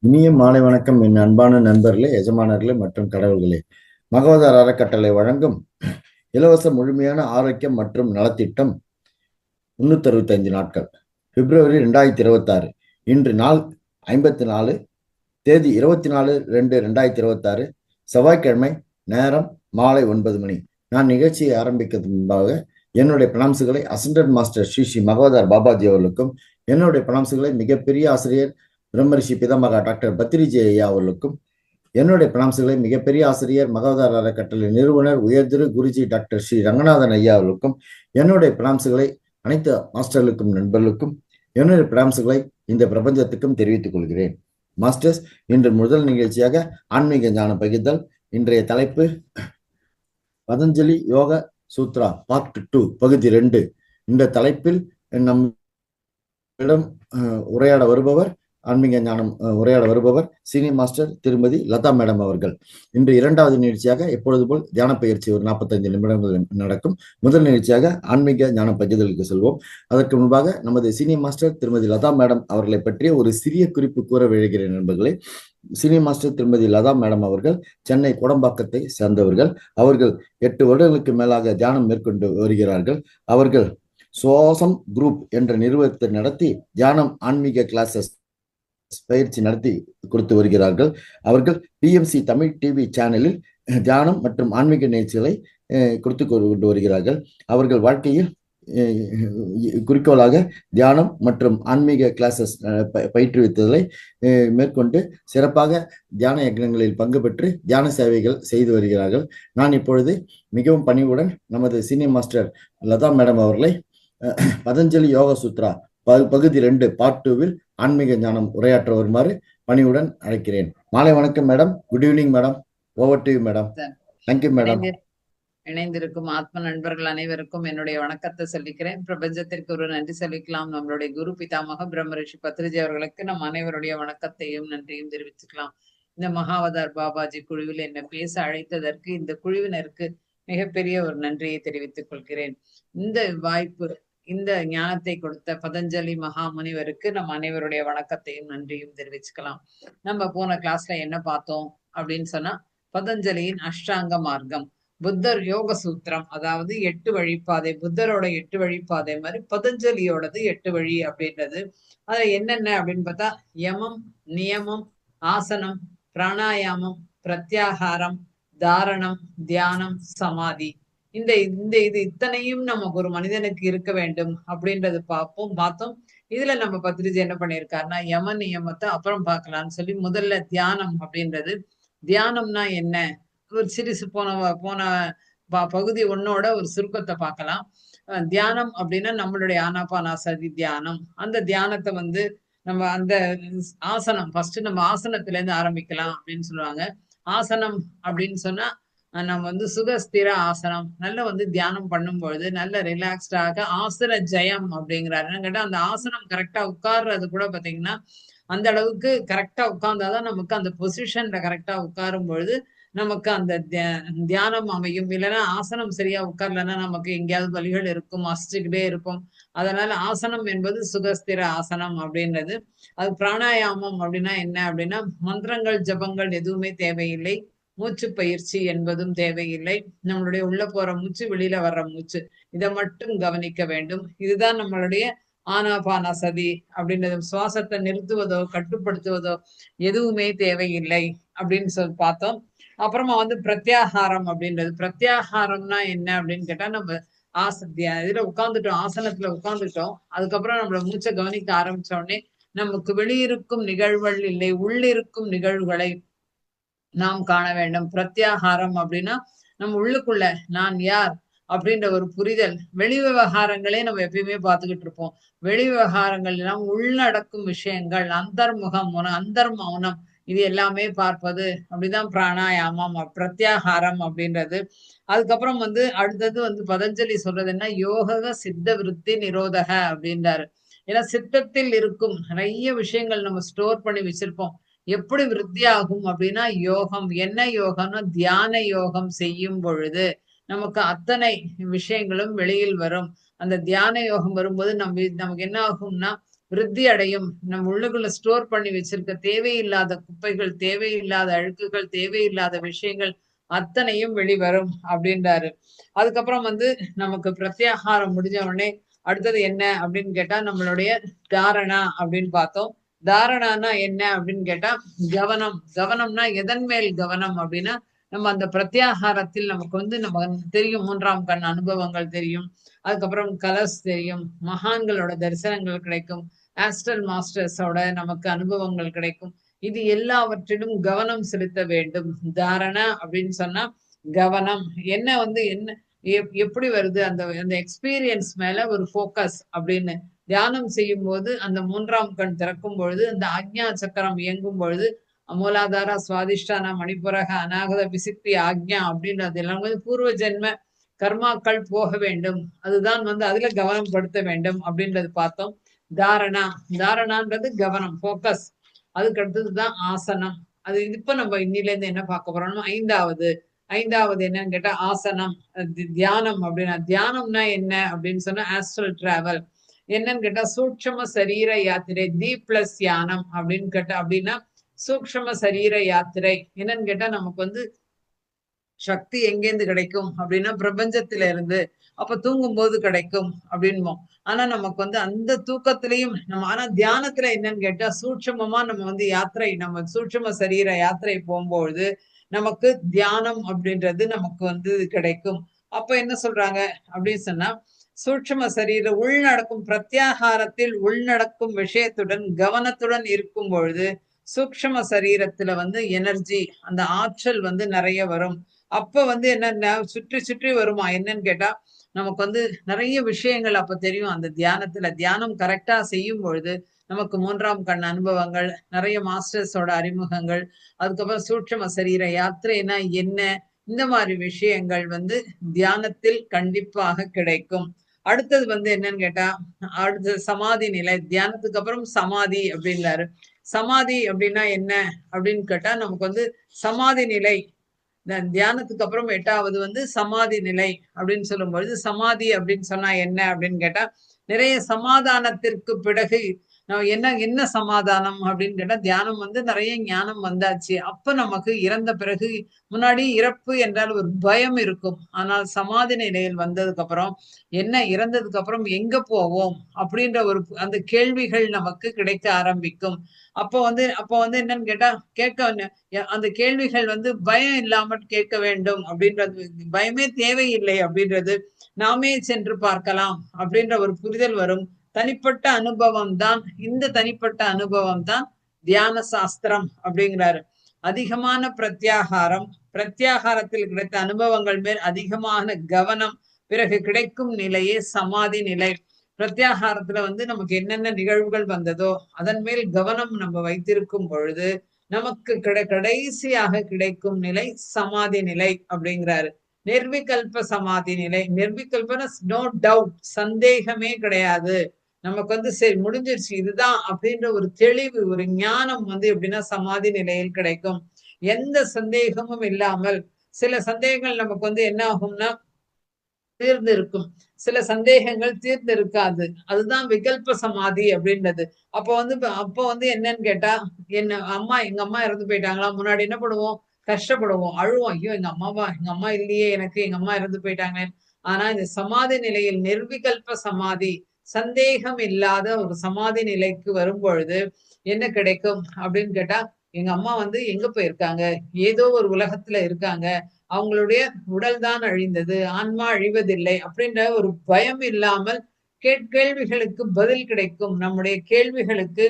இனிய மாலை வணக்கம் என் அன்பான நண்பர்களே, எஜமானர்களே மற்றும் கடவுள்களே. மகவதார் அறக்கட்டளை வழங்கும் இலவச முழுமையான ஆரோக்கியம் மற்றும் நலத்திட்டம் 365 நாட்கள். பிப்ரவரி 2026. இன்று நாள் 54, தேதி 24/2/2026, செவ்வாய்க்கிழமை, நேரம் மாலை 9 மணி. நான் நிகழ்ச்சியை ஆரம்பிக்கிறதுக்கு முன்பாக என்னுடைய பிரணாம்சுகளை அசண்டட் மாஸ்டர் ஸ்ரீ ஸ்ரீ மகவதார் பாபாஜி அவர்களுக்கும், என்னுடைய பிரணாம்சுகளை மிகப்பெரிய ஆசிரியர் பிரம்மரிஷி பிதாமகா டாக்டர் பத்திரிஜி ஐயா அவர்களுக்கும், என்னுடைய பிரணாம்சுகளை மிகப்பெரிய ஆசிரியர் மகவதார் அறக்கட்டளை நிறுவனர் உயர்திரு குருஜி டாக்டர் ஸ்ரீ ரங்கநாதன் ஐயா அவர்களுக்கும், என்னுடைய பிரணாம்சுகளை அனைத்து மாஸ்டர்களுக்கும் நண்பர்களுக்கும், என்னுடைய பிரணாம்சுகளை இந்த பிரபஞ்சத்துக்கும் தெரிவித்துக் கொள்கிறேன். மாஸ்டர்ஸ், இன்று முதல் நிகழ்ச்சியாக ஆன்மீக ஞான பகிர்தல். இன்றைய தலைப்பு பதஞ்சலி யோக சூத்ரா பார்ட் 2 பகுதி 2. இந்த தலைப்பில் நம்மிடம் உரையாட வருபவர் ஆன்மீக ஞானம் உரையாட வருபவர் சீனியர் மாஸ்டர் திருமதி லதா மேடம் அவர்கள். இன்று இரண்டாவது நிகழ்ச்சியாக எப்பொழுது போல் தியான பயிற்சி ஒரு 45 நிமிடங்கள் நடக்கும். முதல் நிகழ்ச்சியாக ஆன்மீக ஞான பகிர்தலுக்கு செல்வோம். அதற்கு முன்பாக நமது சீனியர் மாஸ்டர் திருமதி லதா மேடம் அவர்களை பற்றிய ஒரு சிறிய குறிப்பு கூற விழைகிறேன் நண்பர்களே. சீனியர் மாஸ்டர் திருமதி லதா மேடம் அவர்கள் சென்னை கோடம்பாக்கத்தை சேர்ந்தவர்கள். அவர்கள் 8 வருடங்களுக்கு மேலாக தியானம் மேற்கொண்டு வருகிறார்கள். அவர்கள் சுவாசம் குரூப் என்ற நிறுவனத்தை நடத்தி தியானம் ஆன்மீக கிளாஸஸ் பயிற்சி நடத்தி கொடுத்து வருகிறார்கள். அவர்கள் பிஎம்சி தமிழ் டிவி சேனலில் தியானம் மற்றும் ஆன்மீக நிகழ்ச்சிகளை கொடுத்து கொண்டு வருகிறார்கள். அவர்கள் வாழ்க்கையில் குறிக்கோளாக தியானம் மற்றும் ஆன்மீக கிளாஸஸ் பயிற்றுவித்தலை மேற்கொண்டு சிறப்பாக தியான யக்னங்களில் பங்கு பெற்று தியான சேவைகள் செய்து வருகிறார்கள். நான் இப்பொழுது மிகவும் பணிவுடன் நமது சீனியர் மாஸ்டர் லதா மேடம் அவர்களை பதஞ்சலி யோக சூத்ரா பகுதி 2 பார்ட் 2வில் ஆன்மீக ஞானம் உரையாற்ற வருமாறு பணிவுடன் அழைக்கிறேன். மாலை வணக்கம் madam. Good evening madam. Over to you madam. Thank you madam. இணைந்திருக்கும் ஆத்ம நண்பர்கள் அனைவருக்கும் என்னுடைய வணக்கத்தை சொல்லிக்கிறேன். பிரபஞ்சத்திற்கு ஒரு நன்றி சொல்லிக்கலாம். நம்மளுடைய குரு பிதாமக பிரம்மரிஷி பத்ரிஜி அவர்களுக்கு நம் அனைவருடைய வணக்கத்தையும் நன்றியும் தெரிவிச்சுக்கலாம். இந்த மகாவதார் பாபாஜி குழுவில் என்னை பேச அழைத்ததற்கு இந்த குழுவினருக்கு மிகப்பெரிய ஒரு நன்றியை தெரிவித்துக் கொள்கிறேன். இந்த வாய்ப்பு, இந்த ஞானத்தை கொடுத்த பதஞ்சலி மகா முனிவருக்கு நம் அனைவருடைய வணக்கத்தையும் நன்றியும் தெரிவிச்சுக்கலாம். நம்ம போன கிளாஸ்ல என்ன பார்த்தோம் அப்படின்னு சொன்னா, பதஞ்சலியின் அஷ்டாங்க மார்க்கம், புத்தர் யோக சூத்திரம், அதாவது 8 வழிப்பாதை, புத்தரோட 8 வழிப்பாதை மாதிரி பதஞ்சலியோடது 8 வழி அப்படின்றது. அது என்னென்ன அப்படின்னு பார்த்தா, யமம், நியமம், ஆசனம், பிராணாயாமம், பிரத்யாகாரம், தாரணம், தியானம், சமாதி. இந்த இந்த இது இத்தனையும் நமக்கு ஒரு மனிதனுக்கு இருக்க வேண்டும் அப்படின்றது பார்த்தோம். இதுல நம்ம பத்திரிஜி என்ன பண்ணியிருக்காருன்னா, யம நியமத்தை அப்புறம் பார்க்கலாம்னு சொல்லி முதல்ல தியானம் அப்படின்றது. தியானம்னா என்ன, ஒரு சிறிசு போன பகுதி 1ஓட ஒரு சுருக்கத்தை பார்க்கலாம். தியானம் அப்படின்னா நம்மளுடைய ஆனாபானாசதி தியானம். அந்த தியானத்தை நம்ம அந்த ஆசனம், ஃபர்ஸ்ட் நம்ம ஆசனத்துல இருந்து ஆரம்பிக்கலாம் அப்படின்னு சொல்லுவாங்க. ஆசனம் அப்படின்னு சொன்னா நம்ம சுகஸ்திர ஆசனம், நல்ல தியானம் பண்ணும்பொழுது நல்ல ரிலாக்ஸ்டாக ஆசன ஜெயம் அப்படிங்கிறாரு. கேட்டா அந்த ஆசனம் கரெக்டா உட்கார்றது கூட பாத்தீங்கன்னா அந்த அளவுக்கு கரெக்டா உட்கார்ந்தாதான் நமக்கு அந்த பொசிஷன்ல கரெக்டா உட்காரும் பொழுது நமக்கு அந்த தியானம் அமையும். இல்லைன்னா ஆசனம் சரியா உட்கார்லன்னா நமக்கு எங்கேயாவது வலிகள் இருக்கும், அசைச்சுக்கிட்டே இருக்கும். அதனால ஆசனம் என்பது சுகஸ்திர ஆசனம் அப்படின்றது. அது பிராணாயாமம் அப்படின்னா என்ன அப்படின்னா, மந்திரங்கள் ஜபங்கள் எதுவுமே தேவையில்லை, மூச்சு பயிற்சி என்பதும் தேவையில்லை. நம்மளுடைய உள்ள போற மூச்சு, வெளியில வர்ற மூச்சு, இதை மட்டும் கவனிக்க வேண்டும். இதுதான் நம்மளுடைய ஆனாபானசதி அப்படின்றது. சுவாசத்தை நிறுத்துவதோ கட்டுப்படுத்துவதோ எதுவுமே தேவையில்லை அப்படின்னு சொல்லி பார்த்தோம். அப்புறமா பிரத்யாகாரம் அப்படின்றது. பிரத்யாகாரம்னா என்ன அப்படின்னு கேட்டா, நம்ம இதுல உட்கார்ந்துட்டோம், ஆசனத்துல உட்கார்ந்துட்டோம், அதுக்கப்புறம் நம்மள மூச்சை கவனிக்க ஆரம்பிச்ச உடனே நமக்கு வெளியிருக்கும் நிகழ்வுகள் இல்லை, உள்ளிருக்கும் நிகழ்வுகளை நாம் காண வேண்டும். பிரத்யாகாரம் அப்படின்னா நம்ம உள்ளுக்குள்ள நான் யார் அப்படின்ற ஒரு புரிதல். வெளி விவகாரங்களே நம்ம எப்பயுமே பார்த்துக்கிட்டு இருப்போம். வெளி விவகாரங்கள் எல்லாம் உள்ளடக்கும் விஷயங்கள், அந்தர்முகம், அந்தர்மௌனம், இது எல்லாமே பார்ப்பது. அப்படிதான் பிராணாயாமம், பிரத்யாகாரம் அப்படின்றது. அதுக்கப்புறம் அடுத்தது பதஞ்சலி சொல்றது என்ன, யோக சித்த விருத்தி நிரோதக அப்படின்றாரு. ஏன்னா சித்தத்தில் இருக்கும் நிறைய விஷயங்கள் நம்ம ஸ்டோர் பண்ணி வச்சிருப்போம். எப்படி விருத்தி ஆகும் அப்படின்னா, யோகம். என்ன யோகம்னா, தியான யோகம் செய்யும் பொழுது நமக்கு அத்தனை விஷயங்களும் வெளியில் வரும். அந்த தியான யோகம் வரும்போது நமக்கு என்ன ஆகும்னா, விருத்தி அடையும். நம்ம உள்ளுக்குள்ள ஸ்டோர் பண்ணி வச்சிருக்க தேவையில்லாத குப்பைகள், தேவையில்லாத அழுக்குகள், தேவையில்லாத விஷயங்கள் அத்தனையும் வெளிவரும் அப்படின்றாரு. அதுக்கப்புறம் வந்து நமக்கு பிரத்யாகாரம் முடிஞ்ச உடனே அடுத்தது என்ன அப்படின்னு கேட்டா நம்மளுடைய தாரணா அப்படின்னு பார்த்தோம். தாரணானா என்ன அப்படின்னு கேட்டா கவனம். கவனம்னா எதன் மேல் கவனம் அப்படின்னா நம்ம அந்த பிரத்யாகாரத்தில் நமக்கு வந்து நம்ம தெரியும், 3ஆம் கண் அனுபவங்கள் தெரியும். அதுக்கப்புறம் கலர்ஸ் தெரியும், மகான்களோட தரிசனங்கள் கிடைக்கும், ஆஸ்ட்ரல் மாஸ்டர்ஸோட நமக்கு அனுபவங்கள் கிடைக்கும். இது எல்லாவற்றிலும் கவனம் செலுத்த வேண்டும். தாரணா அப்படின்னு சொன்னா கவனம். என்ன வந்து என்ன எப்படி வருது அந்த அந்த எக்ஸ்பீரியன்ஸ் மேல ஒரு ஃபோக்கஸ் அப்படின்னு தியானம் செய்யும் போது அந்த 3ஆம் கண் திறக்கும் பொழுது அந்த ஆக்ஞா சக்கரம் இயங்கும் பொழுது மூலாதார சுவாதிஷ்டான மணிப்புரக அநாகத விசித்தி ஆக்ஞா அப்படின்றது எல்லாம் வந்து பூர்வ ஜென்ம கர்மாக்கள் போக வேண்டும். அதுதான் வந்து அதுல கவனம் படுத்த வேண்டும் அப்படின்றது பார்த்தோம். தாரணா. தாரணான்றது கவனம், ஃபோக்கஸ். அதுக்கு அடுத்ததுதான் ஆசனம். அது இப்ப நம்ம இன்னில இருந்து என்ன பார்க்க போறோம்னா ஐந்தாவது என்னன்னு கேட்டா ஆசனம். தியானம் அப்படின்னா தியானம்னா என்ன அப்படின்னு சொன்னா ஆஸ்ட்ரல் டிராவல். என்னன்னு கேட்டா சூட்சம சரீர யாத்திரை, தி பிளஸ் தியானம் அப்படின்னு கேட்டா அப்படின்னா சூக்ஷ்ம சரீர யாத்திரை. என்னன்னு கேட்டா நமக்கு வந்து சக்தி எங்கேருந்து கிடைக்கும் அப்படின்னா பிரபஞ்சத்தில இருந்து. அப்ப தூங்கும் போது கிடைக்கும் அப்படின்போம். ஆனா நமக்கு வந்து அந்த தூக்கத்திலையும் நம்ம ஆனா தியானத்துல என்னன்னு கேட்டா சூட்சமமா நம்ம வந்து யாத்திரை, நம்ம சூட்சம சரீர யாத்திரை போகும்பொழுது நமக்கு தியானம் அப்படின்றது நமக்கு வந்து கிடைக்கும். அப்ப என்ன சொல்றாங்க அப்படின்னு சொன்னா சூட்சம சரீர உள்நடக்கும் பிரத்யாகாரத்தில் உள்நடக்கும் விஷயத்துடன் கவனத்துடன் இருக்கும் பொழுது சூக்ஷ்ம சரீரத்துல வந்து எனர்ஜி, அந்த ஆற்றல் வந்து நிறைய வரும். அப்ப வந்து என்னன்னா சுற்றி சுற்றி வருமா என்னன்னு கேட்டா நமக்கு வந்து நிறைய விஷயங்கள் அப்ப தெரியும். அந்த தியானத்துல தியானம் கரெக்டா செய்யும் பொழுது நமக்கு 3ஆம் கண் அனுபவங்கள், நிறைய மாஸ்டர்ஸோட அறிமுகங்கள், அதுக்கப்புறம் சூட்சும சரீர யாத்திரைனா என்ன, இந்த மாதிரி விஷயங்கள் வந்து தியானத்தில் கண்டிப்பாக கிடைக்கும். அடுத்தது வந்து என்னன்னு கேட்டா அடுத்தது சமாதி நிலை. தியானத்துக்கு அப்புறம் சமாதி அப்படின்றாரு. சமாதி அப்படின்னா என்ன அப்படின்னு கேட்டா நமக்கு வந்து சமாதி நிலை. தியானத்துக்கு அப்புறம் 8வது வந்து சமாதி நிலை அப்படின்னு சொல்லும் பொழுது சமாதி அப்படின்னு சொன்னா என்ன அப்படின்னு கேட்டா நிறைய சமாதானத்திற்கு பிறகு என்ன என்ன சமாதானம் அப்படின்னு கேட்டா தியானம் வந்து நிறைய ஞானம் வந்தாச்சு. அப்ப நமக்கு இறந்த பிறகு முன்னாடி இறப்பு என்றால் ஒரு பயம் இருக்கும். ஆனால் சமாதி நிலையில் வந்ததுக்கு அப்புறம் என்ன இறந்ததுக்கு அப்புறம் எங்க போவோம் அப்படின்ற ஒரு அந்த கேள்விகள் நமக்கு கிடைக்க ஆரம்பிக்கும். அப்போ வந்து என்னன்னு கேட்டா அந்த கேள்விகள் வந்து பயம் இல்லாமல் கேட்க வேண்டும் அப்படின்றது, பயமே தேவையில்லை அப்படின்றது, நாமே சென்று பார்க்கலாம் அப்படின்ற ஒரு புரிதல் வரும். தனிப்பட்ட அனுபவம் தான், இந்த தனிப்பட்ட அனுபவம் தான் தியான சாஸ்திரம் அப்படிங்கிறாரு. அதிகமான பிரத்யாகாரம், பிரத்யாகாரத்தில் கிடைத்த அனுபவங்கள் மேல் அதிகமான கவனம், பிறகு கிடைக்கும் நிலையே சமாதி நிலை. பிரத்யாகாரத்துல வந்து நமக்கு என்னென்ன நிகழ்வுகள் வந்ததோ அதன் மேல் கவனம் நம்ம வைத்திருக்கும் பொழுது நமக்கு கடைசியாக கிடைக்கும் நிலை சமாதி நிலை அப்படிங்கிறாரு. நிர்விகல்ப சமாதி நிலை. நிர்விகல்பன நோ டவுட், சந்தேகமே கிடையாது. நமக்கு வந்து சரி முடிஞ்சிருச்சு இதுதான் அப்படின்ற ஒரு தெளிவு, ஒரு ஞானம் வந்து எப்படின்னா சமாதி நிலையில் கிடைக்கும். எந்த சந்தேகமும் இல்லாமல். சில சந்தேகங்கள் நமக்கு வந்து என்ன ஆகும்னா தீர்ந்து இருக்கும், சில சந்தேகங்கள் தீர்ந்து இருக்காது. அதுதான் விகல்ப சமாதி அப்படின்றது. அப்போ வந்து என்னன்னு கேட்டா எங்க அம்மா இறந்து போயிட்டாங்களா, முன்னாடி என்ன பண்ணுவோம், கஷ்டப்படுவோம், அழுவோம், ஐயோ எங்க அம்மா இல்லையே எனக்கு, எங்க அம்மா இறந்து போயிட்டாங்க. ஆனா இந்த சமாதி நிலையில் நிர்விகல்ப சமாதி, சந்தேகம் இல்லாத ஒரு சமாதி நிலைக்கு வரும் பொழுது என்ன கிடைக்கும் அப்படின்னு கேட்டா எங்க அம்மா வந்து எங்க போயிருக்காங்க, ஏதோ ஒரு உலகத்துல இருக்காங்க, அவங்களுடைய உடல் தான் அழிந்தது, ஆன்மா அழிவதில்லை அப்படின்ற ஒரு பயம் இல்லாமல் கேள்விகளுக்கு பதில் கிடைக்கும். நம்முடைய கேள்விகளுக்கு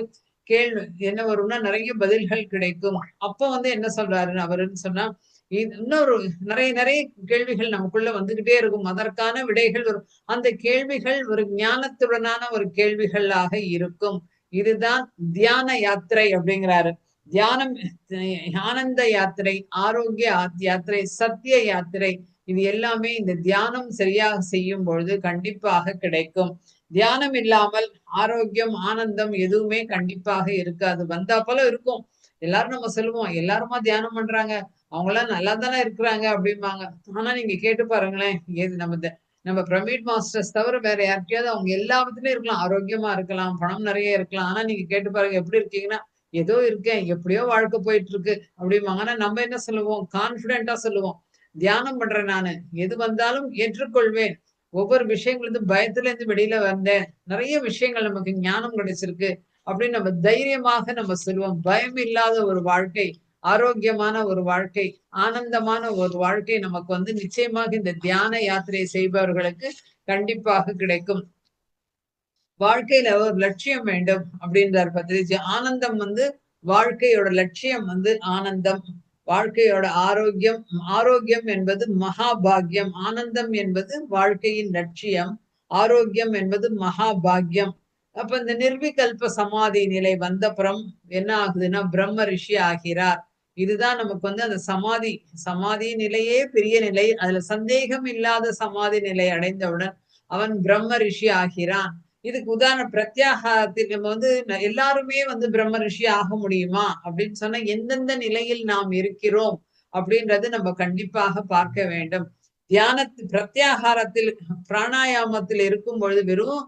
கேள்வி என்ன வரும்னா நிறைய பதில்கள் கிடைக்கும். அப்ப வந்து என்ன சொல்றாரு அவருன்னு சொன்னா இன்னொரு நிறைய நிறைய கேள்விகள் நமக்குள்ள வந்துகிட்டே இருக்கும். அதற்கான விடைகள் வரும். அந்த கேள்விகள் ஒரு ஞானத்துடனான ஒரு கேள்விகளாக இருக்கும். இதுதான் தியான யாத்திரை அப்படிங்கிறாரு. தியானம், ஆனந்த யாத்திரை, ஆரோக்கிய யாத்திரை, சத்திய யாத்திரை, இது எல்லாமே இந்த தியானம் சரியாக செய்யும் பொழுது கண்டிப்பாக கிடைக்கும். தியானம் இல்லாமல் ஆரோக்கியம், ஆனந்தம் எதுவுமே கண்டிப்பாக இருக்காது. வந்தா போல இருக்கும். எல்லாரும் நம்ம சொல்லுவோம், எல்லாருமா தியானம் பண்றாங்க, அவங்க எல்லாம் நல்லா தானே இருக்கிறாங்க அப்படிம்பாங்க. ஆனா நீங்க கேட்டு பாருங்களேன், நம்ம பிரமிட் மாஸ்டர்ஸ் தவிர வேற யார்கிட்டயாவது அவங்க எல்லா விதத்துலயும் இருக்கலாம், ஆரோக்கியமா இருக்கலாம், பணம் நிறைய இருக்கலாம். ஆனா நீங்க கேட்டு பாருங்க எப்படி இருக்கீங்கன்னா, ஏதோ இருக்கேன், எப்படியோ வாழ்க்கை போயிட்டு இருக்கு அப்படிம்பாங்க. ஆனா நம்ம என்ன சொல்லுவோம்? கான்பிடென்டா சொல்லுவோம், தியானம் பண்றேன் நானு, எது வந்தாலும் ஏற்றுக்கொள்வேன், ஒவ்வொரு விஷயங்களுக்கு பயத்துல இருந்து வெளியில வந்தேன், நிறைய விஷயங்கள் நமக்கு ஞானம் கிடைச்சிருக்கு அப்படின்னு நம்ம தைரியமாக நம்ம சொல்லுவோம். பயம் இல்லாத ஒரு வாழ்க்கை, ஆரோக்கியமான ஒரு வாழ்க்கை, ஆனந்தமான ஒரு வாழ்க்கை நமக்கு வந்து நிச்சயமாக இந்த தியான யாத்திரையை செய்பவர்களுக்கு கண்டிப்பாக கிடைக்கும். வாழ்க்கையில ஒரு லட்சியம் வேண்டும் அப்படின்றார் பத்ரிஜி. ஆனந்தம் வந்து வாழ்க்கையோட லட்சியம் வந்து ஆனந்தம், வாழ்க்கையோட ஆரோக்கியம், ஆரோக்கியம் என்பது மகாபாகியம், ஆனந்தம் என்பது வாழ்க்கையின் லட்சியம், ஆரோக்கியம் என்பது மகாபாகியம். அப்ப இந்த நிர்விகல்ப சமாதி நிலை வந்தப்புறம் என்ன ஆகுதுன்னா பிரம்ம ரிஷி ஆகிறார். இதுதான் நமக்கு வந்து அந்த சமாதி, சமாதி நிலையே பெரிய நிலை, அதுல சந்தேகம் இல்லாத சமாதி நிலை அடைந்தவுடன் அவன் பிரம்ம ரிஷி ஆகிறான். இதுக்கு உதாரணம் பிரத்யாகாரத்தில் நம்ம வந்து எல்லாருமே வந்து பிரம்ம ரிஷி ஆக முடியுமா அப்படின்னு சொன்னா எந்தெந்த நிலையில் நாம் இருக்கிறோம் அப்படின்றது நம்ம கண்டிப்பாக பார்க்க வேண்டும். பிரத்யாகாரத்தில் பிராணாயாமத்தில் இருக்கும் பொழுது வெறும்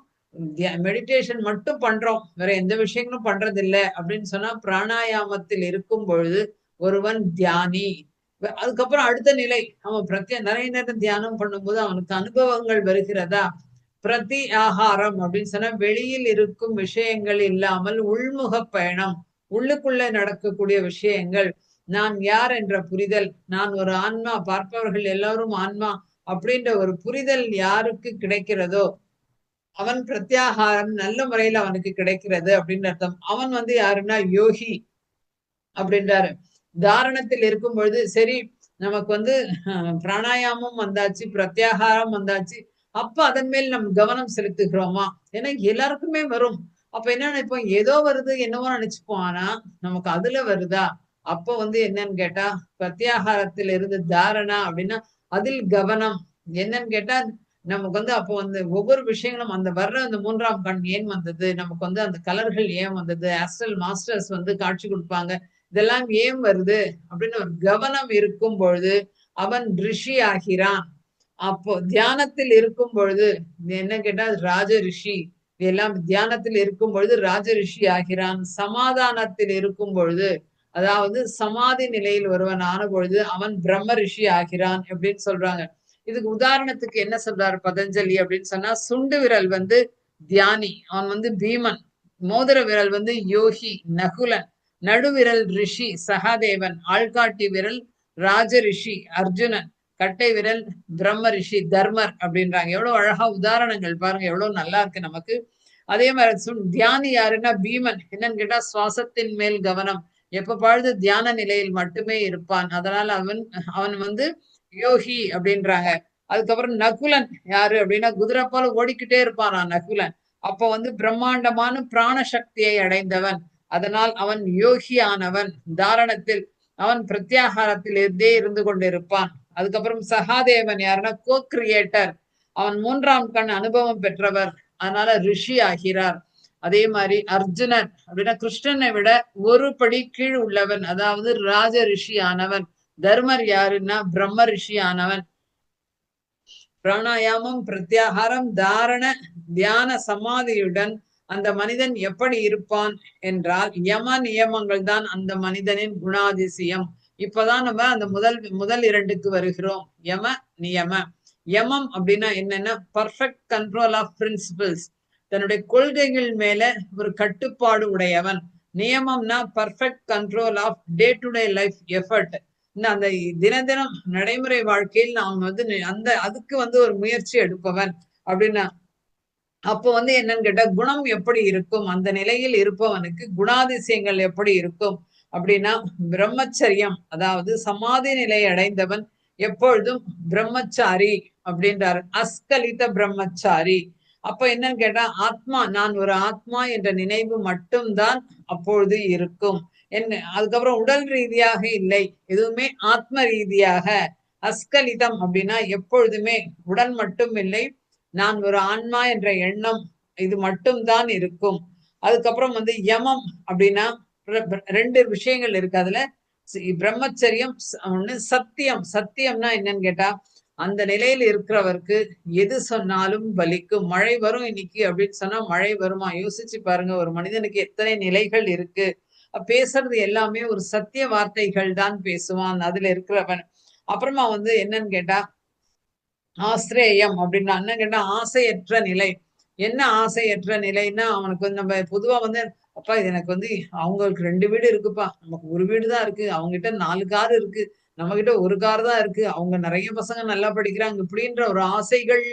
மெடிடேஷன் மட்டும் பண்றோம், வேற எந்த விஷயங்களும் பண்றது இல்லை அப்படின்னு சொன்னா பிராணாயாமத்தில் இருக்கும் பொழுது ஒருவன் தியானி. அதுக்கப்புறம் அடுத்த நிலை, அவன் நிறைய நேரம் தியானம் பண்ணும்போது அவனுக்கு அனுபவங்கள் வருகிறதா. பிரதி ஆகாரம் அப்படின்னு சொன்னா வெளியில் இருக்கும் விஷயங்கள் இல்லாமல் உள்முக பயணம், உள்ளுக்குள்ள நடக்கக்கூடிய விஷயங்கள், நான் யார் என்ற புரிதல், நான் ஒரு ஆன்மா, பார்ப்பவர்கள் எல்லாரும் ஆன்மா அப்படின்ற ஒரு புரிதல் யாருக்கு கிடைக்கிறதோ அவன் பிரத்யாகாரம் நல்ல முறையில அவனுக்கு கிடைக்கிறது அப்படின்னு அர்த்தம். அவன் வந்து யாருன்னா யோகி அப்படின்றாரு. தாரணத்தில் இருக்கும் பொழுது சரி நமக்கு வந்து பிராணாயாமம் வந்தாச்சு, பிரத்யாகாரம் வந்தாச்சு, அப்ப அதன் மேல் நம்ம கவனம் செலுத்துகிறோமா? ஏன்னா எல்லாருக்குமே வரும். அப்ப என்ன நினைப்போம், ஏதோ வருது என்னவோ நினைச்சுப்போம். ஆனா நமக்கு அதுல வருதா? அப்ப வந்து என்னன்னு கேட்டா பிரத்யாகாரத்தில் இருந்து தாரணா அப்படின்னா அதில் கவனம். என்னன்னு கேட்டா நமக்கு வந்து அப்போ வந்து ஒவ்வொரு விஷயங்களும் அந்த வர்ற அந்த மூன்றாம் கண் ஏன் வந்தது, நமக்கு வந்து அந்த கலர்கள் ஏன் வந்தது, ஆஸ்ட்ரல் மாஸ்டர்ஸ் வந்து காட்சி கொடுப்பாங்க, இதெல்லாம் ஏன் வருது அப்படின்னு ஒரு கவனம் இருக்கும் பொழுது அவன் ரிஷி ஆகிறான். அப்போ தியானத்தில் இருக்கும் பொழுது என்ன கேட்டா ராஜ ரிஷி, எல்லாம் தியானத்தில் இருக்கும் பொழுது ராஜ ரிஷி ஆகிறான். சமாதானத்தில் இருக்கும் பொழுது, அதாவது சமாதி நிலையில் ஒருவன் ஆன பொழுது அவன் பிரம்ம ரிஷி ஆகிறான் அப்படின்னு சொல்றாங்க. இதுக்கு உதாரணத்துக்கு என்ன சொல்றாரு பதஞ்சலி அப்படின்னு சொன்னா, சுண்டு விரல் வந்து தியானி, அவன் வந்து பீமன், மோதிர விரல் வந்து யோகி நகுலன், நடுவிரல் ரிஷி சகாதேவன், ஆள்காட்டி விரல் ராஜ ரிஷி அர்ஜுனன், கட்டை விரல் பிரம்ம ரிஷி தர்மர் அப்படின்றாங்க. எவ்வளவு அழகா உதாரணங்கள் பாருங்க, எவ்வளவு நல்லா இருக்கு நமக்கு. அதே மாதிரி தியானி யாருன்னா பீமன், என்னன்னு கேட்டா சுவாசத்தின் மேல் கவனம், எப்ப பழுது தியான நிலையில் மட்டுமே இருப்பான், அதனால அவன் அவன் வந்து யோகி அப்படின்றாங்க. அதுக்கப்புறம் நகுலன் யாரு அப்படின்னா குதிரை போல ஓடிக்கிட்டே இருப்பானா நகுலன், அப்ப வந்து பிரம்மாண்டமான பிராண சக்தியை அடைந்தவன், அதனால் அவன் யோகி ஆனவன். தாரணத்தில் அவன் பிரத்யாகாரத்தில் இருந்தே இருந்து கொண்டிருப்பான். அதுக்கப்புறம் சகாதேவன் யாருன்னா கோ கிரியேட்டர், அவன் மூன்றாம் கண் அனுபவம் பெற்றவர், அதனால ரிஷி ஆகிறார். அதே மாதிரி அர்ஜுனன் அப்படின்னா கிருஷ்ணனை விட ஒரு படி கீழ் உள்ளவன், அதாவது ராஜ ரிஷி ஆனவன். தர்மர் யாருன்னா பிரம்ம ரிஷி ஆனவன். பிராணாயாமம் பிரத்யாகாரம் தாரண தியான சமாதியுடன் அந்த மனிதன் எப்படி இருப்பான் என்றால் யம நியமங்கள் தான் அந்த மனிதனின் குணாதிசயம். இப்பதான் நம்ம அந்த முதல் இரண்டுக்கு வருகிறோம். யம நியம. யமம் அப்படின்னா என்னன்னா பர்ஃபெக்ட் கண்ட்ரோல் ஆஃப் பிரின்சிபிள்ஸ், தன்னுடைய கொள்கைகள் மேல ஒரு கட்டுப்பாடு உடையவன். நியமம்னா perfect control of day to day life effort, அந்த தினம் நடைமுறை வாழ்க்கையில் நாம் வந்து அந்த அதுக்கு வந்து ஒரு முயற்சி எடுப்பவன் அப்படின்னா. அப்போ வந்து என்னன்னு கேட்டா குணம் எப்படி இருக்கும், அந்த நிலையில் இருப்பவனுக்கு குணாதிசயங்கள் எப்படி இருக்கும் அப்படின்னா பிரம்மச்சரியம், அதாவது சமாதி நிலை அடைந்தவன் எப்பொழுதும் பிரம்மச்சாரி அப்படின்றாரு, அஸ்கலித பிரம்மச்சாரி. அப்ப என்னன்னு கேட்டா ஆத்மா, நான் ஒரு ஆத்மா என்ற நினைவு மட்டும்தான் அப்பொழுது இருக்கும். என்ன அதுக்கப்புறம் உடல் ரீதியாக இல்லை, எதுவுமே ஆத்ம ரீதியாக. அஸ்கலிதம் அப்படின்னா எப்பொழுதுமே உடல் மட்டும் இல்லை, நான் ஒரு ஆன்மா என்ற எண்ணம் இது மட்டும்தான் இருக்கும். அதுக்கப்புறம் வந்து யமம் அப்படின்னா ரெண்டு விஷயங்கள் இருக்கு அதுல. பிரம்மச்சரியம் ஒண்ணு, சத்தியம். சத்தியம்னா என்னன்னு கேட்டா அந்த நிலையில இருக்கிறவருக்கு எது சொன்னாலும் பலிக்கும். மழை வரும் இன்னைக்கு அப்படின்னு சொன்னா மழை வருமா? யோசிச்சு பாருங்க. ஒரு மனிதனுக்கு எத்தனை நிலைகள் இருக்கு. பேசுறது எல்லாமே ஒரு சத்திய வார்த்தைகள் தான் பேசுவான் அதுல இருக்கிறவன். அப்புறமா வந்து என்னன்னு கேட்டா ஆஸ்திரேயம் அப்படின்னா என்ன கேட்டா ஆசையற்ற நிலை. என்ன ஆசையற்ற நிலைன்னா அவனுக்கு வந்து நம்ம பொதுவா வந்து அப்பா இது எனக்கு வந்து அவங்களுக்கு 2 வீடு இருக்குப்பா, நமக்கு ஒரு வீடு தான் இருக்கு, அவங்க கிட்ட 4 கார் இருக்கு, நம்ம கிட்ட ஒரு கார் தான் இருக்கு, அவங்க நிறைய பசங்க நல்லா படிக்கிறாங்க இப்படின்ற ஒரு ஆசைகள்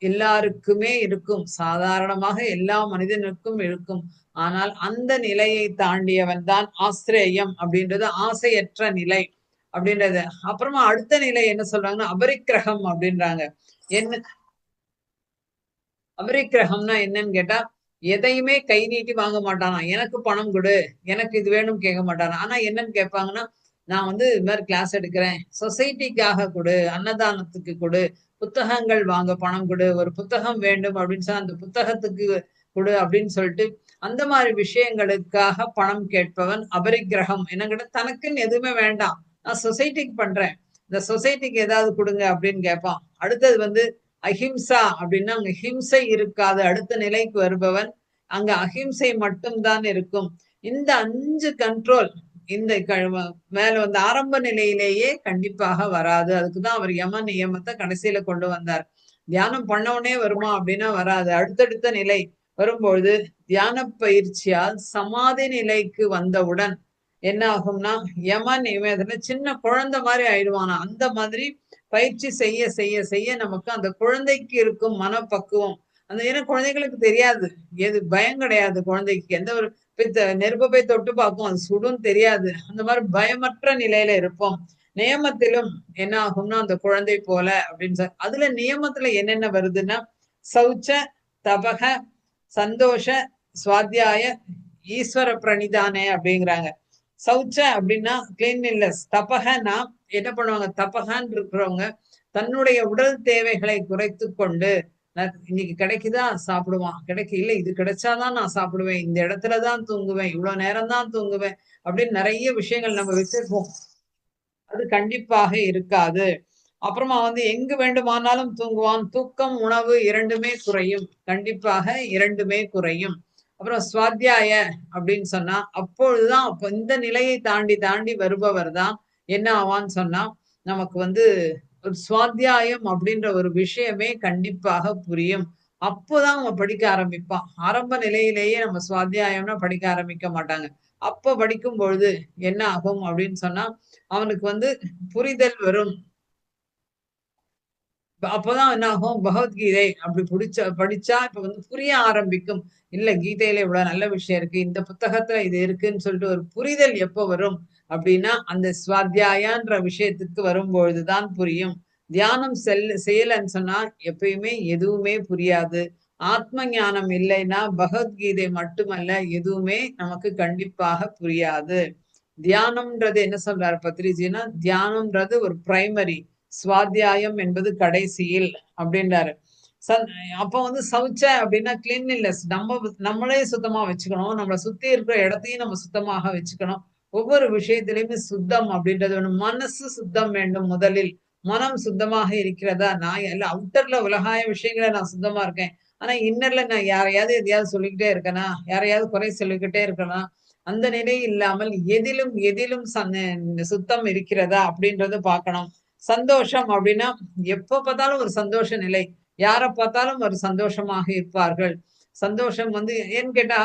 எல்லாருக்குமே இருக்கும். சாதாரணமாக எல்லா மனிதனுக்கும் இருக்கும். ஆனால் அந்த நிலையை தாண்டியவன் தான் ஆஸ்திரேயம் அப்படின்றது ஆசையற்ற நிலை அப்படின்றது. அப்புறமா அடுத்த நிலை என்ன சொல்றாங்கன்னா அபரிக்கிரகம் அப்படின்றாங்க. என்ன அபரிக்கிரகம்னா என்னன்னு கேட்டா எதையுமே கை நீட்டி வாங்க மாட்டானா. எனக்கு பணம் கொடு, எனக்கு இது வேணும் கேட்க மாட்டானா. ஆனா என்னன்னு கேட்பாங்கன்னா நான் வந்து இது மாதிரி கிளாஸ் எடுக்கிறேன், சொசைட்டிக்காக கொடு, அன்னதானத்துக்கு கொடு, புத்தகங்கள் வாங்க பணம் கொடு, ஒரு புத்தகம் வேண்டும் அப்படின்னு சொன்னா அந்த புத்தகத்துக்கு கொடு அப்படின்னு சொல்லிட்டு அந்த மாதிரி விஷயங்களுக்காக பணம் கேட்பவன் அபரிக்கிரகம். என்ன கேட்டா தனக்குன்னு எதுவுமே வேண்டாம், நான் சொசைட்டிக்கு பண்றேன், இந்த சொசைட்டிக்கு ஏதாவது கொடுங்க அப்படின்னு கேட்பான். அடுத்தது வந்து அஹிம்சா அப்படின்னா அங்க ஹிம்சை இருக்காது. அடுத்த நிலைக்கு வருபவன் அங்க அஹிம்சை மட்டும்தான் இருக்கும். இந்த 5 கண்ட்ரோல் இந்த மேல வந்து ஆரம்ப நிலையிலேயே கண்டிப்பாக வராது. அதுக்குதான் அவர் யம நியமத்தை கடைசியில கொண்டு வந்தார். தியானம் பண்ணவனே வருமா அப்படின்னா வராது. அடுத்தடுத்த நிலை வரும்பொழுது தியான பயிற்சியால் சமாதி நிலைக்கு வந்தவுடன் என்ன ஆகும்னா யம நியமத்துல சின்ன குழந்தை மாதிரி ஆயிடுவானா. அந்த மாதிரி பயிற்சி செய்ய செய்ய செய்ய நமக்கு அந்த குழந்தைக்கு இருக்கும் மனப்பக்குவம் அந்த ஏன்னா குழந்தைகளுக்கு தெரியாது, எது பயம் கிடையாது. குழந்தைக்கு எந்த ஒரு நெருப்பை போய் தொட்டு பார்க்கும், அது சுடும் தெரியாது. அந்த மாதிரி பயமற்ற நிலையில இருப்போம். நியமத்திலும் என்ன ஆகும்னா அந்த குழந்தை போல அப்படின்னு அதுல நியமத்துல என்னென்ன வருதுன்னா சௌச்ச, தபக, சந்தோஷ, சுவாத்தியாய, ஈஸ்வர பிரணிதானே அப்படிங்கிறாங்க. சௌச்ச அப்படின்னா கிளீன்லினஸ், தபகனா என்ன பண்ணுவாங்க, தபகான்னு இருக்கிறவங்க தன்னுடைய உடல் தேவைகளை குறைத்து கொண்டு இன்னைக்கு கிடைக்குதா சாப்பிடுவான், கிடைக்க இல்ல இது கிடைச்சாதான் நான் சாப்பிடுவேன், இந்த இடத்துலதான் தூங்குவேன், இவ்வளவு நேரம் தான் தூங்குவேன் அப்படின்னு நிறைய விஷயங்கள் நம்ம வச்சிருப்போம். அது கண்டிப்பாக இருக்காது. அப்புறமா வந்து எங்கு வேண்டுமானாலும் தூங்குவான். தூக்கம் உணவு இரண்டுமே குறையும், கண்டிப்பாக இரண்டுமே குறையும். அப்புறம் சுவாத்தியாய அப்படின்னு சொன்னா அப்பொழுதுதான் அப்ப இந்த நிலையை தாண்டி தாண்டி வருபவர் தான் என்ன ஆவான்னு சொன்னா நமக்கு வந்து ஒரு சுவாத்தியாயம் அப்படின்ற ஒரு விஷயமே கண்டிப்பாக புரியும். அப்போதான் அவன் படிக்க ஆரம்பிப்பான். ஆரம்ப நிலையிலேயே நம்ம சுவாத்தியாயம்னா படிக்க ஆரம்பிக்க மாட்டாங்க. அப்ப படிக்கும் பொழுது என்ன ஆகும் அப்படின்னு சொன்னா அவனுக்கு வந்து புரிதல் வரும். அப்பதான் என்ன ஆகும் பகவத்கீதை அப்படி படிச்சா இப்ப வந்து புரிய ஆரம்பிக்கும். இல்ல கீதையில இவ்வளவு நல்ல விஷயம் இருக்கு, இந்த புத்தகத்துல இது இருக்குன்னு சொல்லிட்டு ஒரு புரிதல் எப்ப வரும் அப்படின்னா அந்த சுவாத்தியாயன்ற விஷயத்துக்கு வரும்பொழுதுதான் புரியும். தியானம் செய்யலன்னு சொன்னா எப்பயுமே எதுவுமே புரியாது. ஆத்ம ஞானம் இல்லைன்னா பகவத்கீதை மட்டுமல்ல எதுவுமே நமக்கு கண்டிப்பாக புரியாது. தியானம்ன்றது என்ன சொல்றாரு பத்ரிஜினா தியானம்ன்றது ஒரு பிரைமரி, சுவாத்தியாயம் என்பது கடைசியில் அப்படின்றாரு. அப்ப வந்து சௌச்ச அப்படின்னா கிளீன்லினஸ், நம்மளே சுத்தமா வச்சுக்கணும், நம்மளை சுத்தி இருக்கிற இடத்தையும் நம்ம சுத்தமாக வச்சுக்கணும். ஒவ்வொரு விஷயத்திலயுமே சுத்தம் அப்படின்றது ஒண்ணு. மனசு சுத்தம் வேண்டும் முதலில். மனம் சுத்தமாக இருக்கிறதா, நான் எல்லாம் அவுட்டர்ல உலகாய விஷயங்களை நான் சுத்தமா இருக்கேன், ஆனா இன்னர்ல நான் யாரையாவது எதையாவது சொல்லிக்கிட்டே இருக்கேனா, யாரையாவது குறை சொல்லிக்கிட்டே இருக்கனா, அந்த நிலை இல்லாமல் எதிலும் எதிலும் சுத்தம் இருக்கிறதா அப்படின்றத பார்க்கணும். சந்தோஷம் அப்படின்னா எப்ப பார்த்தாலும் ஒரு சந்தோஷ நிலை, யாரை பார்த்தாலும் ஒரு சந்தோஷமாக இருப்பார்கள். சந்தோஷம் வந்து ஏன்னு கேட்டா